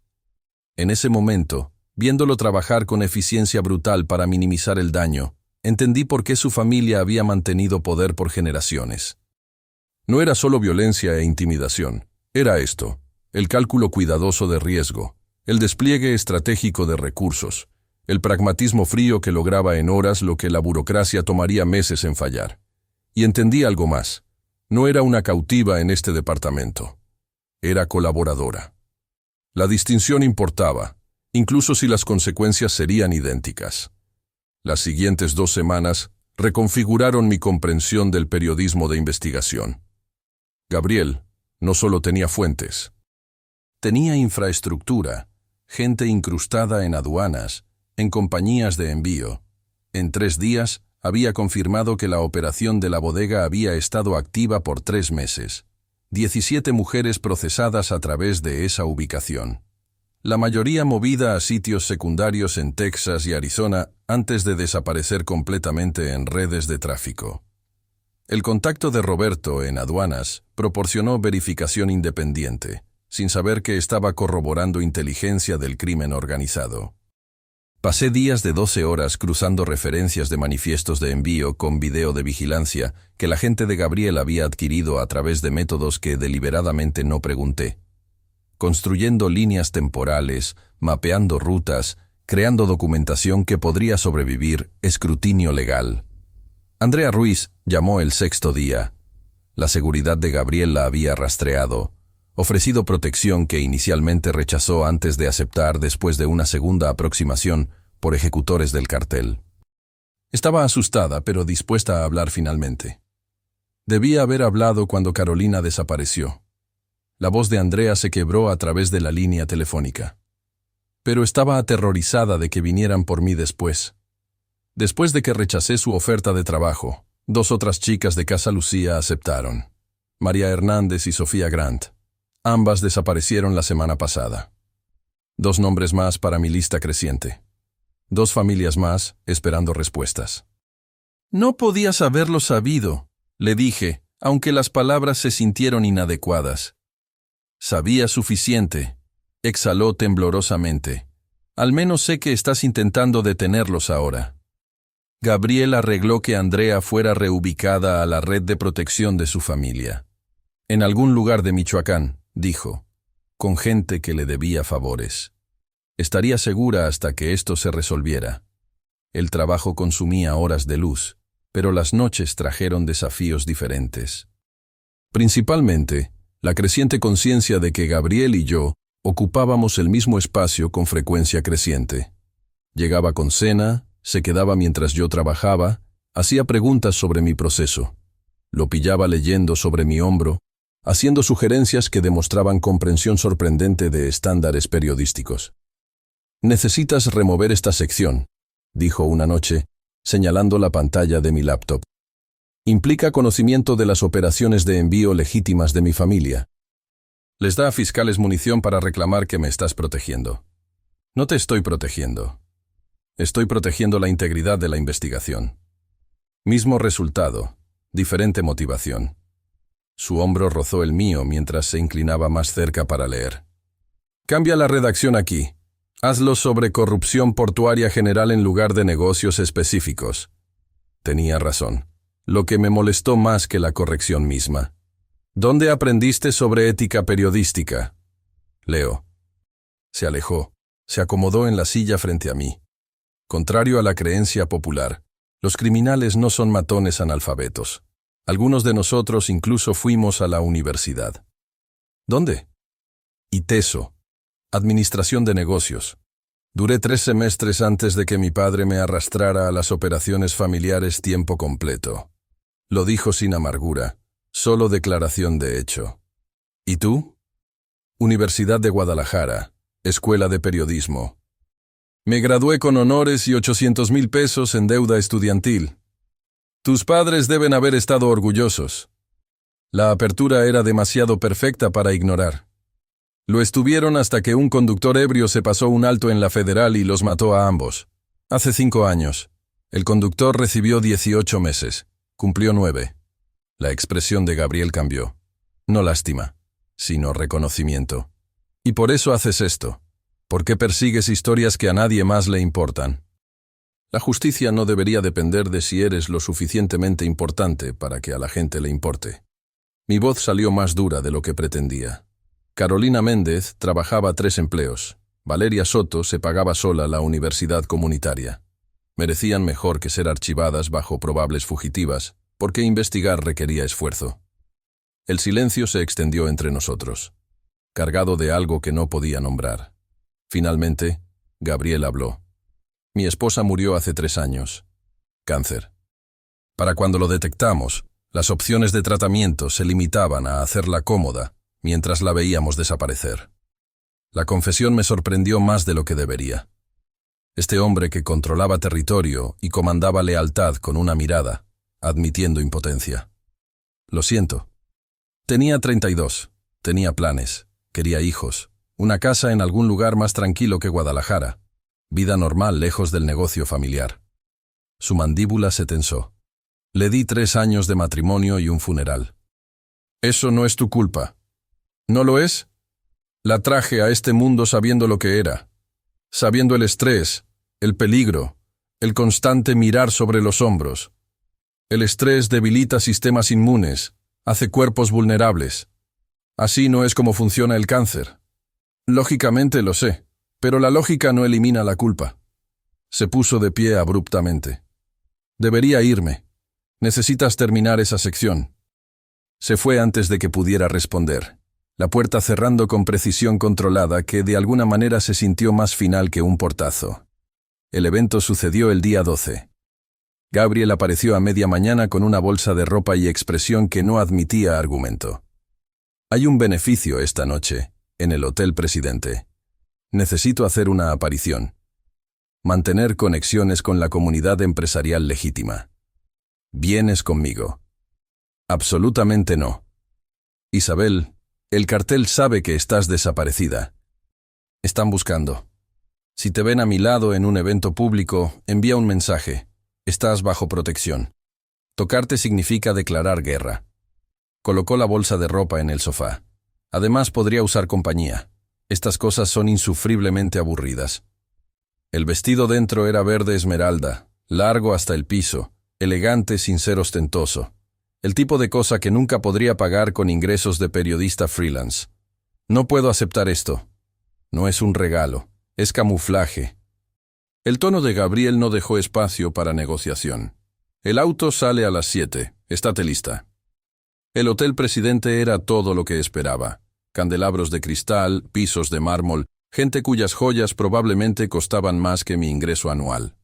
En ese momento, viéndolo trabajar con eficiencia brutal para minimizar el daño, entendí por qué su familia había mantenido poder por generaciones. No era solo violencia e intimidación, era esto, el cálculo cuidadoso de riesgo, el despliegue estratégico de recursos, el pragmatismo frío que lograba en horas lo que la burocracia tomaría meses en fallar. Y entendí algo más, no era una cautiva en este departamento, era colaboradora. La distinción importaba, incluso si las consecuencias serían idénticas. Las siguientes 2 semanas reconfiguraron mi comprensión del periodismo de investigación. Gabriel no solo tenía fuentes, tenía infraestructura, gente incrustada en aduanas, en compañías de envío. En 3 días había confirmado que la operación de la bodega había estado activa por 3 meses. 17 mujeres procesadas a través de esa ubicación. La mayoría movida a sitios secundarios en Texas y Arizona antes de desaparecer completamente en redes de tráfico. El contacto de Roberto en aduanas proporcionó verificación independiente, sin saber que estaba corroborando inteligencia del crimen organizado. Pasé días de 12 horas cruzando referencias de manifiestos de envío con video de vigilancia que la gente de Gabriel había adquirido a través de métodos que deliberadamente no pregunté. Construyendo líneas temporales, mapeando rutas, creando documentación que podría sobrevivir escrutinio legal. Andrea Ruiz llamó el 6º día. La seguridad de Gabriel la había rastreado, ofrecido protección que inicialmente rechazó antes de aceptar después de una segunda aproximación por ejecutores del cartel. Estaba asustada, pero dispuesta a hablar finalmente. Debía haber hablado cuando Carolina desapareció. La voz de Andrea se quebró a través de la línea telefónica. Pero estaba aterrorizada de que vinieran por mí después. Después de que rechacé su oferta de trabajo, 2 otras chicas de Casa Lucía aceptaron. María Hernández y Sofía Grant. Ambas desaparecieron la semana pasada. 2 nombres más para mi lista creciente. 2 familias más esperando respuestas. No podías haberlo sabido, le dije, aunque las palabras se sintieron inadecuadas. Sabía suficiente, exhaló temblorosamente. Al menos sé que estás intentando detenerlos ahora. Gabriel arregló que Andrea fuera reubicada a la red de protección de su familia. En algún lugar de Michoacán, dijo, con gente que le debía favores. Estaría segura hasta que esto se resolviera. El trabajo consumía horas de luz, pero las noches trajeron desafíos diferentes. Principalmente, la creciente conciencia de que Gabriel y yo ocupábamos el mismo espacio con frecuencia creciente. Llegaba con cena, se quedaba mientras yo trabajaba, hacía preguntas sobre mi proceso. Lo pillaba leyendo sobre mi hombro, haciendo sugerencias que demostraban comprensión sorprendente de estándares periodísticos. Necesitas remover esta sección, dijo una noche, señalando la pantalla de mi laptop. Implica conocimiento de las operaciones de envío legítimas de mi familia. Les da a fiscales munición para reclamar que me estás protegiendo. No te estoy protegiendo. Estoy protegiendo la integridad de la investigación. Mismo resultado, diferente motivación. Su hombro rozó el mío mientras se inclinaba más cerca para leer. Cambia la redacción aquí. Hazlo sobre corrupción portuaria general en lugar de negocios específicos. Tenía razón. Lo que me molestó más que la corrección misma. ¿Dónde aprendiste sobre ética periodística? Leo. Se alejó. Se acomodó en la silla frente a mí. Contrario a la creencia popular, los criminales no son matones analfabetos. Algunos de nosotros incluso fuimos a la universidad. ¿Dónde? ITESO. Administración de negocios. Duré 3 semestres antes de que mi padre me arrastrara a las operaciones familiares tiempo completo. Lo dijo sin amargura, solo declaración de hecho. ¿Y tú? Universidad de Guadalajara, Escuela de Periodismo. Me gradué con honores y 800,000 pesos en deuda estudiantil. Tus padres deben haber estado orgullosos. La apertura era demasiado perfecta para ignorar. Lo estuvieron hasta que un conductor ebrio se pasó un alto en la Federal y los mató a ambos. Hace 5 años. El conductor recibió 18 meses. Cumplió 9. La expresión de Gabriel cambió. No lástima, sino reconocimiento. Y por eso haces esto. ¿Por qué persigues historias que a nadie más le importan? La justicia no debería depender de si eres lo suficientemente importante para que a la gente le importe. Mi voz salió más dura de lo que pretendía. Carolina Méndez trabajaba 3 empleos. Valeria Soto se pagaba sola la universidad comunitaria. Merecían mejor que ser archivadas bajo probables fugitivas, porque investigar requería esfuerzo. El silencio se extendió entre nosotros, cargado de algo que no podía nombrar. Finalmente, Gabriel habló. Mi esposa murió hace 3 años. Cáncer. Para cuando lo detectamos, las opciones de tratamiento se limitaban a hacerla cómoda, mientras la veíamos desaparecer. La confesión me sorprendió más de lo que debería. Este hombre que controlaba territorio y comandaba lealtad con una mirada, admitiendo impotencia. Lo siento. Tenía 32, tenía planes, quería hijos, una casa en algún lugar más tranquilo que Guadalajara, vida normal lejos del negocio familiar. Su mandíbula se tensó. Le di 3 años de matrimonio y un funeral. Eso no es tu culpa. ¿No lo es? La traje a este mundo sabiendo lo que era, sabiendo el estrés, el peligro, el constante mirar sobre los hombros. El estrés debilita sistemas inmunes, hace cuerpos vulnerables. Así no es como funciona el cáncer. Lógicamente lo sé, pero la lógica no elimina la culpa. Se puso de pie abruptamente. Debería irme. Necesitas terminar esa sección. Se fue antes de que pudiera responder, la puerta cerrando con precisión controlada que de alguna manera se sintió más final que un portazo. El evento sucedió el día 12. Gabriel apareció a media mañana con una bolsa de ropa y expresión que no admitía argumento. Hay un beneficio esta noche, en el Hotel Presidente. Necesito hacer una aparición. Mantener conexiones con la comunidad empresarial legítima. ¿Vienes conmigo? Absolutamente no. Isabel, el cartel sabe que estás desaparecida. Están buscando. Si te ven a mi lado en un evento público, envía un mensaje. Estás bajo protección. Tocarte significa declarar guerra. Colocó la bolsa de ropa en el sofá. Además, podría usar compañía. Estas cosas son insufriblemente aburridas. El vestido dentro era verde esmeralda, largo hasta el piso, elegante sin ser ostentoso. El tipo de cosa que nunca podría pagar con ingresos de periodista freelance. No puedo aceptar esto. No es un regalo, es camuflaje. El tono de Gabriel no dejó espacio para negociación. El auto sale a las 7, estate lista. El Hotel Presidente era todo lo que esperaba. Candelabros de cristal, pisos de mármol, gente cuyas joyas probablemente costaban más que mi ingreso anual.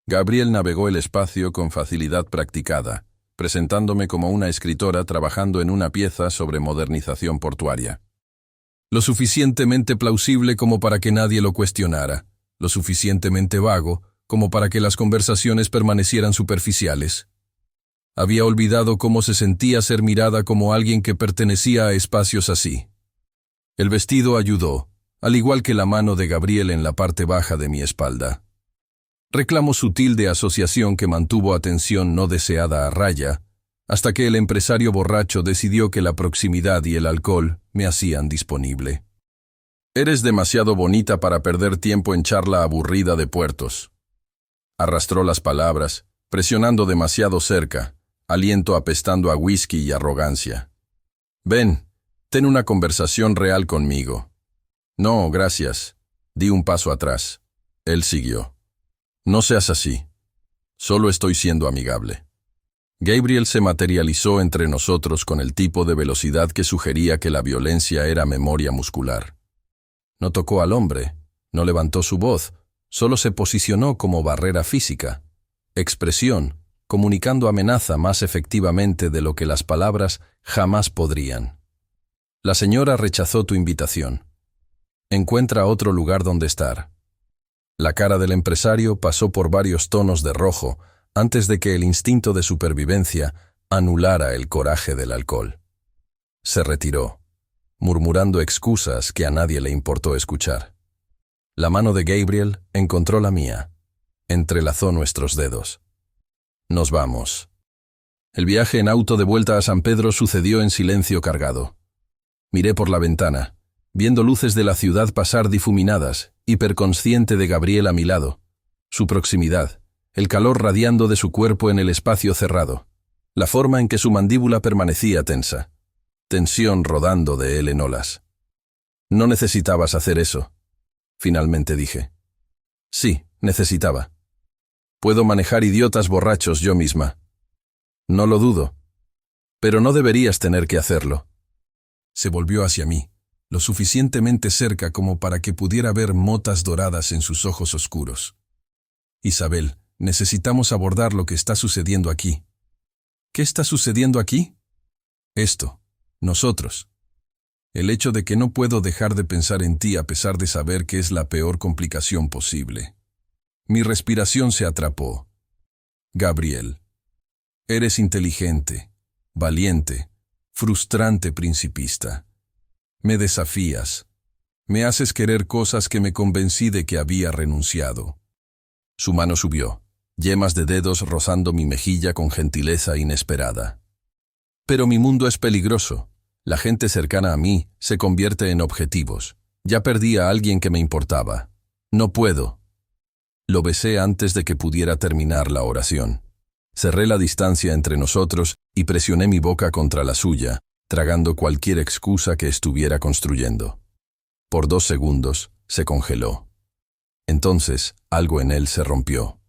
Gabriel navegó el espacio con facilidad practicada, presentándome como una escritora trabajando en una pieza sobre modernización portuaria. Lo suficientemente plausible como para que nadie lo cuestionara, lo suficientemente vago como para que las conversaciones permanecieran superficiales. Había olvidado cómo se sentía ser mirada como alguien que pertenecía a espacios así. El vestido ayudó, al igual que la mano de Gabriel en la parte baja de mi espalda. Reclamo sutil de asociación que mantuvo atención no deseada a raya, hasta que el empresario borracho decidió que la proximidad y el alcohol me hacían disponible. Eres demasiado bonita para perder tiempo en charla aburrida de puertos. Arrastró las palabras, presionando demasiado cerca, aliento apestando a whisky y arrogancia. Ven, ten una conversación real conmigo. No, gracias. Di un paso atrás. Él siguió. No seas así. Solo estoy siendo amigable. Gabriel se materializó entre nosotros con el tipo de velocidad que sugería que la violencia era memoria muscular. No tocó al hombre, no levantó su voz, solo se posicionó como barrera física, expresión, comunicando amenaza más efectivamente de lo que las palabras jamás podrían. La señora rechazó tu invitación. Encuentra otro lugar donde estar. La cara del empresario pasó por varios tonos de rojo antes de que el instinto de supervivencia anulara el coraje del alcohol. Se retiró. murmurando excusas que a nadie le importó escuchar. La mano de Gabriel encontró la mía. Entrelazó nuestros dedos. Nos vamos. El viaje en auto de vuelta a San Pedro sucedió en silencio cargado. Miré por la ventana, viendo luces de la ciudad pasar difuminadas, hiperconsciente de Gabriel a mi lado, su proximidad, el calor radiando de su cuerpo en el espacio cerrado, la forma en que su mandíbula permanecía tensa, tensión rodando de él en olas. No necesitabas hacer eso, finalmente dije. Sí, necesitaba. Puedo manejar idiotas borrachos yo misma. No lo dudo. Pero no deberías tener que hacerlo. Se volvió hacia mí, lo suficientemente cerca como para que pudiera ver motas doradas en sus ojos oscuros. Isabel, necesitamos abordar lo que está sucediendo aquí. ¿Qué está sucediendo aquí? Esto, nosotros. El hecho de que no puedo dejar de pensar en ti a pesar de saber que es la peor complicación posible. Mi respiración se atrapó. Gabriel, eres inteligente, valiente, frustrante principista. Me desafías. Me haces querer cosas que me convencí de que había renunciado. Su mano subió, yemas de dedos rozando mi mejilla con gentileza inesperada. Pero mi mundo es peligroso. La gente cercana a mí se convierte en objetivos. Ya perdí a alguien que me importaba. No puedo. Lo besé antes de que pudiera terminar la oración. Cerré la distancia entre nosotros y presioné mi boca contra la suya, tragando cualquier excusa que estuviera construyendo. Por 2 segundos, se congeló. Entonces, algo en él se rompió.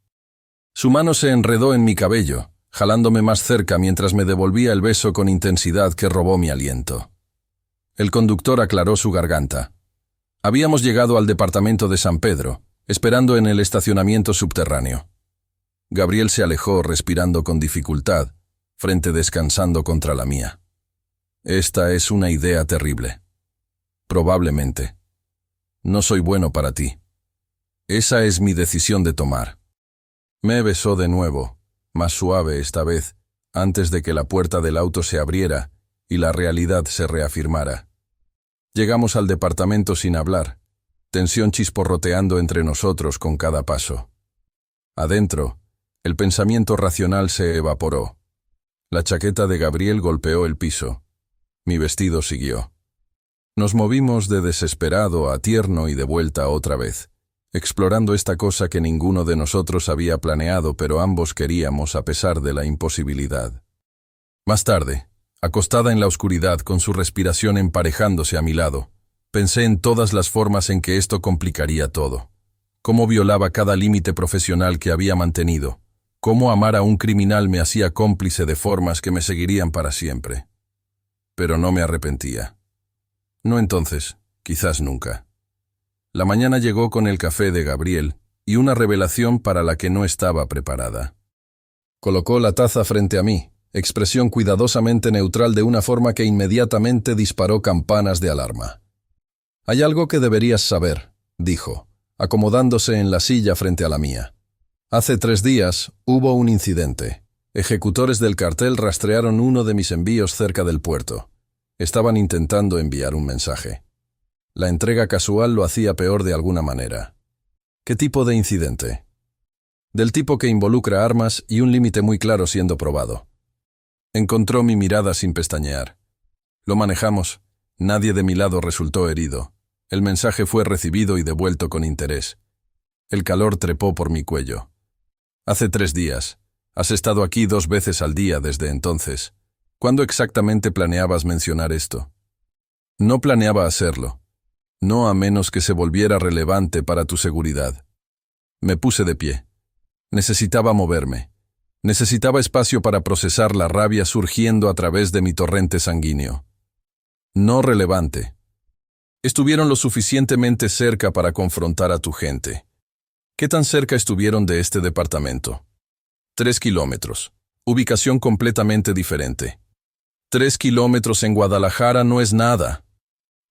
Su mano se enredó en mi cabello, jalándome más cerca mientras me devolvía el beso con intensidad que robó mi aliento. El conductor aclaró su garganta. Habíamos llegado al departamento de San Pedro, esperando en el estacionamiento subterráneo. Gabriel se alejó respirando con dificultad, frente descansando contra la mía. Esta es una idea terrible. Probablemente. No soy bueno para ti. Esa es mi decisión de tomar. Me besó de nuevo, más suave esta vez, antes de que la puerta del auto se abriera y la realidad se reafirmara. Llegamos al departamento sin hablar, tensión chisporroteando entre nosotros con cada paso. Adentro, el pensamiento racional se evaporó. La chaqueta de Gabriel golpeó el piso. Mi vestido siguió. Nos movimos de desesperado a tierno y de vuelta otra vez, explorando esta cosa que ninguno de nosotros había planeado, pero ambos queríamos a pesar de la imposibilidad. Más tarde, acostada en la oscuridad con su respiración emparejándose a mi lado, pensé en todas las formas en que esto complicaría todo. Cómo violaba cada límite profesional que había mantenido. Cómo amar a un criminal me hacía cómplice de formas que me seguirían para siempre. Pero no me arrepentía. No entonces, quizás nunca. La mañana llegó con el café de Gabriel y una revelación para la que no estaba preparada. Colocó la taza frente a mí, expresión cuidadosamente neutral de una forma que inmediatamente disparó campanas de alarma. «Hay algo que deberías saber», dijo, acomodándose en la silla frente a la mía. «Hace 3 días hubo un incidente. Ejecutores del cartel rastrearon uno de mis envíos cerca del puerto. Estaban intentando enviar un mensaje. La entrega casual lo hacía peor de alguna manera». «¿Qué tipo de incidente?» «Del tipo que involucra armas y un límite muy claro siendo probado». Encontró mi mirada sin pestañear. «Lo manejamos. Nadie de mi lado resultó herido. El mensaje fue recibido y devuelto con interés». El calor trepó por mi cuello. «Hace 3 días. Has estado aquí 2 veces al día desde entonces. ¿Cuándo exactamente planeabas mencionar esto?» «No planeaba hacerlo. No a menos que se volviera relevante para tu seguridad». Me puse de pie. Necesitaba moverme. Necesitaba espacio para procesar la rabia surgiendo a través de mi torrente sanguíneo. «No relevante. Estuvieron lo suficientemente cerca para confrontar a tu gente». «¿Qué tan cerca estuvieron de este departamento?» 3 kilómetros. Ubicación completamente diferente. 3 kilómetros en Guadalajara no es nada».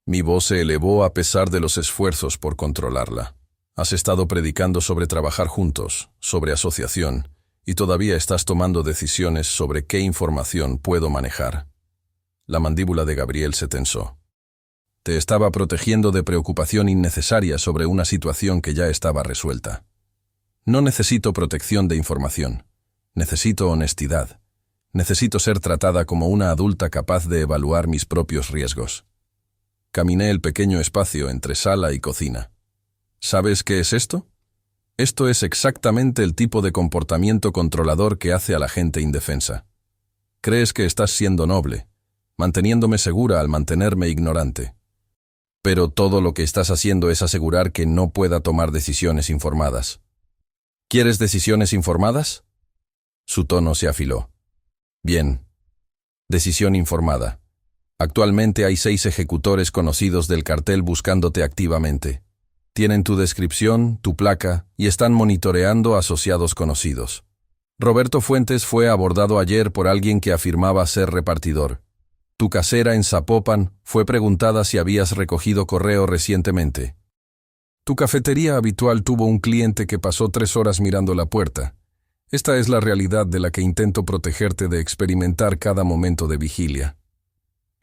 Mi voz se elevó a pesar de los esfuerzos por controlarla. «Has estado predicando sobre trabajar juntos, sobre asociación, y todavía estás tomando decisiones sobre qué información puedo manejar». La mandíbula de Gabriel se tensó. Te estaba protegiendo de preocupación innecesaria sobre una situación que ya estaba resuelta. No necesito protección de información. Necesito honestidad. Necesito ser tratada como una adulta capaz de evaluar mis propios riesgos. Caminé el pequeño espacio entre sala y cocina. ¿Sabes qué es esto? Esto es exactamente el tipo de comportamiento controlador que hace a la gente indefensa. Crees que estás siendo noble, manteniéndome segura al mantenerme ignorante. Pero todo lo que estás haciendo es asegurar que no pueda tomar decisiones informadas. ¿Quieres decisiones informadas? Su tono se afiló. Bien. Decisión informada. Actualmente hay 6 ejecutores conocidos del cartel buscándote activamente. Tienen tu descripción, tu placa y están monitoreando asociados conocidos. Roberto Fuentes fue abordado ayer por alguien que afirmaba ser repartidor. Tu casera en Zapopan fue preguntada si habías recogido correo recientemente. Tu cafetería habitual tuvo un cliente que pasó 3 horas mirando la puerta. Esta es la realidad de la que intento protegerte de experimentar cada momento de vigilia.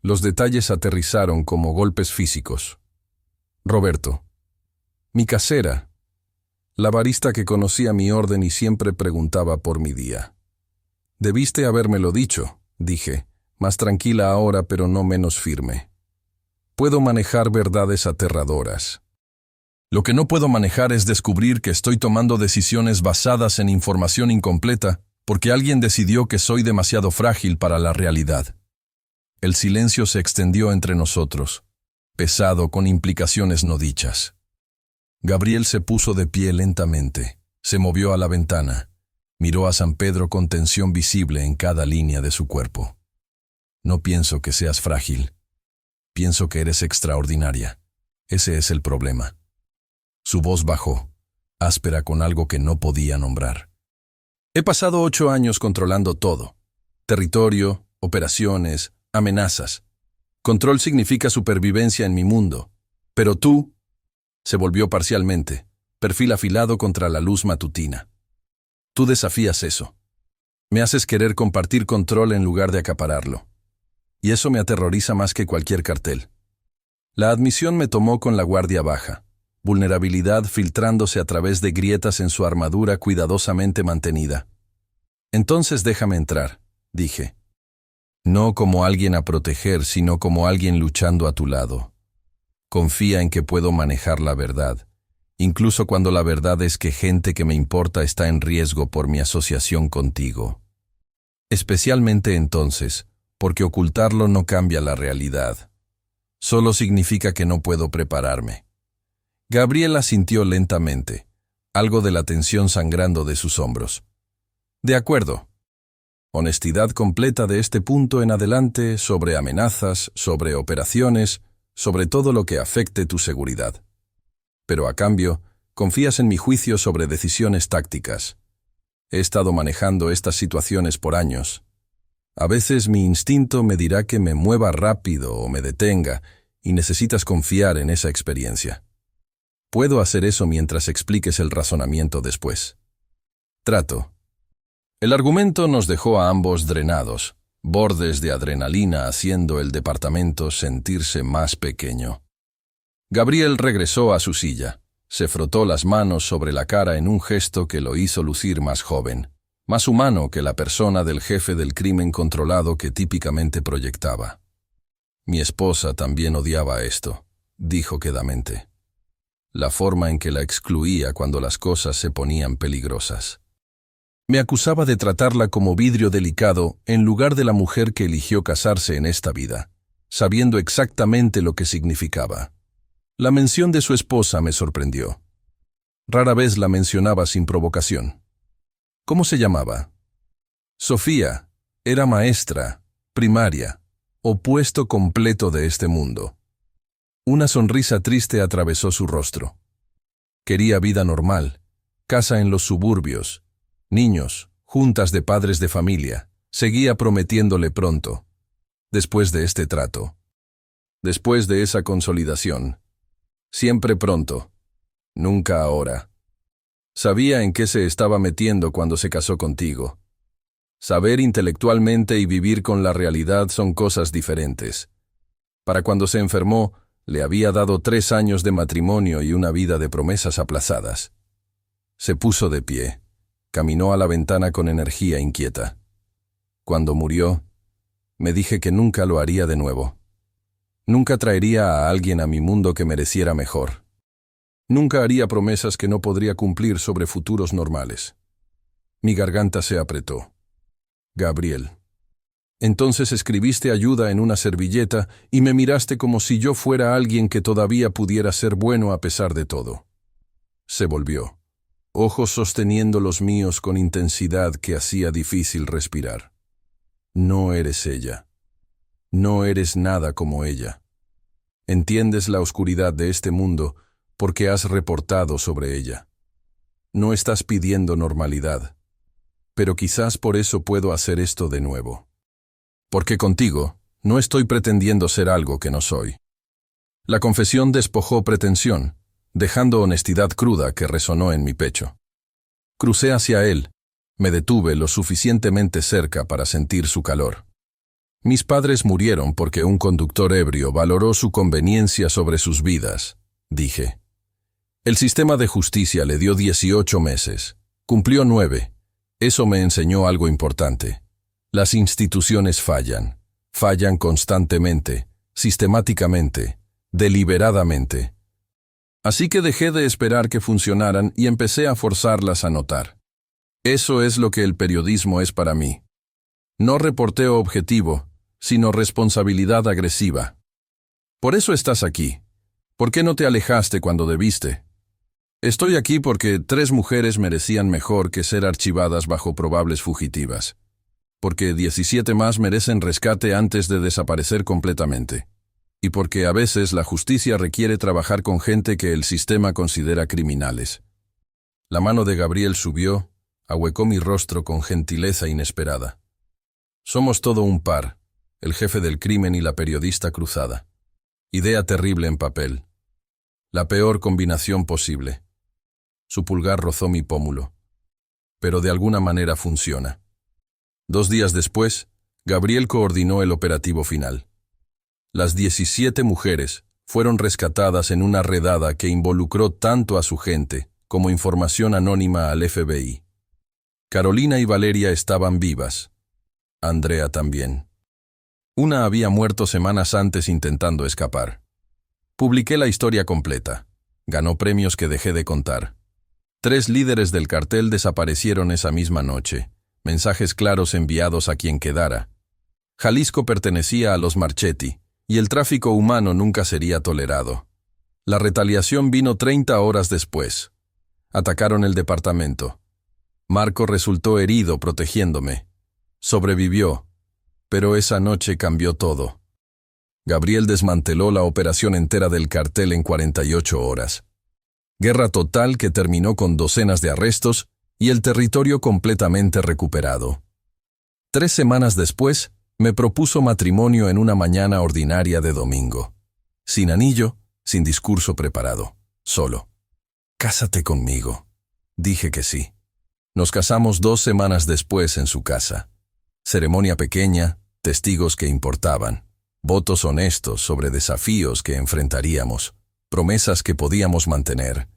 Los detalles aterrizaron como golpes físicos. Roberto. Mi casera. La barista que conocía mi orden y siempre preguntaba por mi día. Debiste habérmelo dicho, dije, más tranquila ahora pero no menos firme. Puedo manejar verdades aterradoras. Lo que no puedo manejar es descubrir que estoy tomando decisiones basadas en información incompleta porque alguien decidió que soy demasiado frágil para la realidad. El silencio se extendió entre nosotros, pesado con implicaciones no dichas. Gabriel se puso de pie lentamente, se movió a la ventana, miró a San Pedro con tensión visible en cada línea de su cuerpo. No pienso que seas frágil. Pienso que eres extraordinaria. Ese es el problema. Su voz bajó, áspera con algo que no podía nombrar. He pasado 8 años controlando todo. Territorio, operaciones, amenazas. Control significa supervivencia en mi mundo. Pero tú... Se volvió parcialmente, perfil afilado contra la luz matutina. Tú desafías eso. Me haces querer compartir control en lugar de acapararlo. Y eso me aterroriza más que cualquier cartel. La admisión me tomó con la guardia baja, vulnerabilidad filtrándose a través de grietas en su armadura cuidadosamente mantenida. Entonces déjame entrar, dije. No como alguien a proteger, sino como alguien luchando a tu lado. Confía en que puedo manejar la verdad, incluso cuando la verdad es que gente que me importa está en riesgo por mi asociación contigo. Especialmente entonces, porque ocultarlo no cambia la realidad. Solo significa que no puedo prepararme. Gabriela asintió lentamente, algo de la tensión sangrando de sus hombros. De acuerdo. Honestidad completa de este punto en adelante sobre amenazas, sobre operaciones, sobre todo lo que afecte tu seguridad. Pero a cambio, confías en mi juicio sobre decisiones tácticas. He estado manejando estas situaciones por años. A veces mi instinto me dirá que me mueva rápido o me detenga, y necesitas confiar en esa experiencia. Puedo hacer eso mientras expliques el razonamiento después. Trato. El argumento nos dejó a ambos drenados, bordes de adrenalina haciendo el departamento sentirse más pequeño. Gabriel regresó a su silla, se frotó las manos sobre la cara en un gesto que lo hizo lucir más joven, más humano que la persona del jefe del crimen controlado que típicamente proyectaba. Mi esposa también odiaba esto, dijo quedamente. La forma en que la excluía cuando las cosas se ponían peligrosas. Me acusaba de tratarla como vidrio delicado en lugar de la mujer que eligió casarse en esta vida, sabiendo exactamente lo que significaba. La mención de su esposa me sorprendió. Rara vez la mencionaba sin provocación. ¿Cómo se llamaba? Sofía. Era maestra, primaria, opuesto completo de este mundo. Una sonrisa triste atravesó su rostro. Quería vida normal, casa en los suburbios, niños, juntas de padres de familia. Seguía prometiéndole pronto. Después de este trato. Después de esa consolidación. Siempre pronto. Nunca ahora. Sabía en qué se estaba metiendo cuando se casó contigo. Saber intelectualmente y vivir con la realidad son cosas diferentes. Para cuando se enfermó, Le había dado 3 años de matrimonio y una vida de promesas aplazadas. Se puso de pie, caminó a la ventana con energía inquieta. Cuando murió, me dije que nunca lo haría de nuevo. Nunca traería a alguien a mi mundo que mereciera mejor. Nunca haría promesas que no podría cumplir sobre futuros normales. Mi garganta se apretó. Gabriel. Entonces escribiste ayuda en una servilleta y me miraste como si yo fuera alguien que todavía pudiera ser bueno a pesar de todo. Se volvió, ojos sosteniendo los míos con intensidad que hacía difícil respirar. No eres ella. No eres nada como ella. Entiendes la oscuridad de este mundo porque has reportado sobre ella. No estás pidiendo normalidad, pero quizás por eso puedo hacer esto de nuevo. Porque contigo no estoy pretendiendo ser algo que no soy. La confesión despojó pretensión, dejando honestidad cruda que resonó en mi pecho. Crucé hacia él, me detuve lo suficientemente cerca para sentir su calor. Mis padres murieron porque un conductor ebrio valoró su conveniencia sobre sus vidas, dije. El sistema de justicia le dio 18 meses, cumplió 9. Eso me enseñó algo importante. Las instituciones fallan constantemente, sistemáticamente, deliberadamente. Así que dejé de esperar que funcionaran y empecé a forzarlas a notar. Eso es lo que el periodismo es para mí. No reporteo objetivo, sino responsabilidad agresiva. Por eso estás aquí. ¿Por qué no te alejaste cuando debiste? Estoy aquí porque 3 mujeres merecían mejor que ser archivadas bajo probables fugitivas. Porque 17 más merecen rescate antes de desaparecer completamente. Y porque a veces la justicia requiere trabajar con gente que el sistema considera criminales. La mano de Gabriel subió, ahuecó mi rostro con gentileza inesperada. Somos todo un par, el jefe del crimen y la periodista cruzada. Idea terrible en papel. La peor combinación posible. Su pulgar rozó mi pómulo. Pero de alguna manera funciona. 2 días después, Gabriel coordinó el operativo final. Las 17 mujeres fueron rescatadas en una redada que involucró tanto a su gente como información anónima al FBI. Carolina y Valeria estaban vivas. Andrea también. Una había muerto semanas antes intentando escapar. Publiqué la historia completa. Ganó premios que dejé de contar. 3 líderes del cartel desaparecieron esa misma noche. Mensajes claros enviados a quien quedara. Jalisco pertenecía a los Marchetti, y el tráfico humano nunca sería tolerado. La retaliación vino 30 horas después. Atacaron el departamento. Marco resultó herido protegiéndome. Sobrevivió, pero esa noche cambió todo. Gabriel desmanteló la operación entera del cartel en 48 horas. Guerra total que terminó con docenas de arrestos y el territorio completamente recuperado. 3 semanas después, me propuso matrimonio en una mañana ordinaria de domingo. Sin anillo, sin discurso preparado, solo. Cásate conmigo. Dije que sí. Nos casamos 2 semanas después en su casa. Ceremonia pequeña, testigos que importaban, votos honestos sobre desafíos que enfrentaríamos, promesas que podíamos mantener.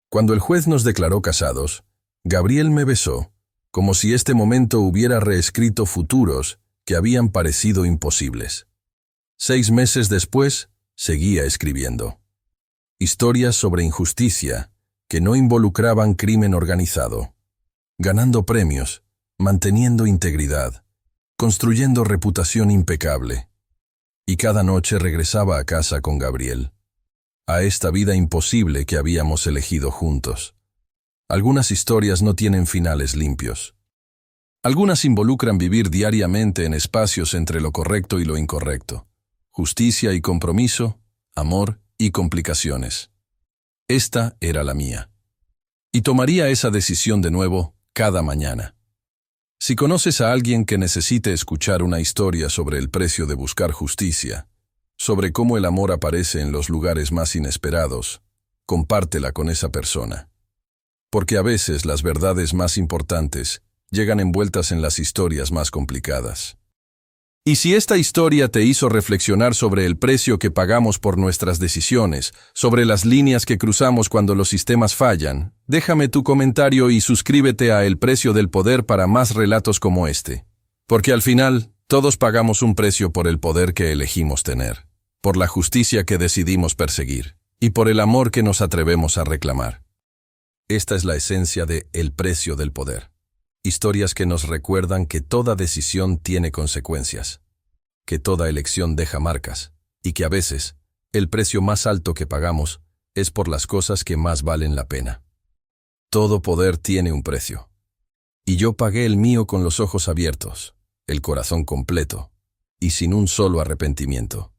Cuando el juez nos declaró casados, Gabriel me besó, como si este momento hubiera reescrito futuros que habían parecido imposibles. 6 meses después, seguía escribiendo. Historias sobre injusticia que no involucraban crimen organizado. Ganando premios, manteniendo integridad, construyendo reputación impecable. Y cada noche regresaba a casa con Gabriel, a esta vida imposible que habíamos elegido juntos. Algunas historias no tienen finales limpios. Algunas involucran vivir diariamente en espacios entre lo correcto y lo incorrecto, justicia y compromiso, amor y complicaciones. Esta era la mía. Y tomaría esa decisión de nuevo cada mañana. Si conoces a alguien que necesite escuchar una historia sobre el precio de buscar justicia, sobre cómo el amor aparece en los lugares más inesperados, compártela con esa persona. Porque a veces las verdades más importantes llegan envueltas en las historias más complicadas. Y si esta historia te hizo reflexionar sobre el precio que pagamos por nuestras decisiones, sobre las líneas que cruzamos cuando los sistemas fallan, déjame tu comentario y suscríbete a El Precio del Poder para más relatos como este. Porque al final, todos pagamos un precio por el poder que elegimos tener, por la justicia que decidimos perseguir, y por el amor que nos atrevemos a reclamar. Esta es la esencia de El Precio del Poder. Historias que nos recuerdan que toda decisión tiene consecuencias, que toda elección deja marcas, y que a veces, el precio más alto que pagamos es por las cosas que más valen la pena. Todo poder tiene un precio. Y yo pagué el mío con los ojos abiertos, el corazón completo, y sin un solo arrepentimiento.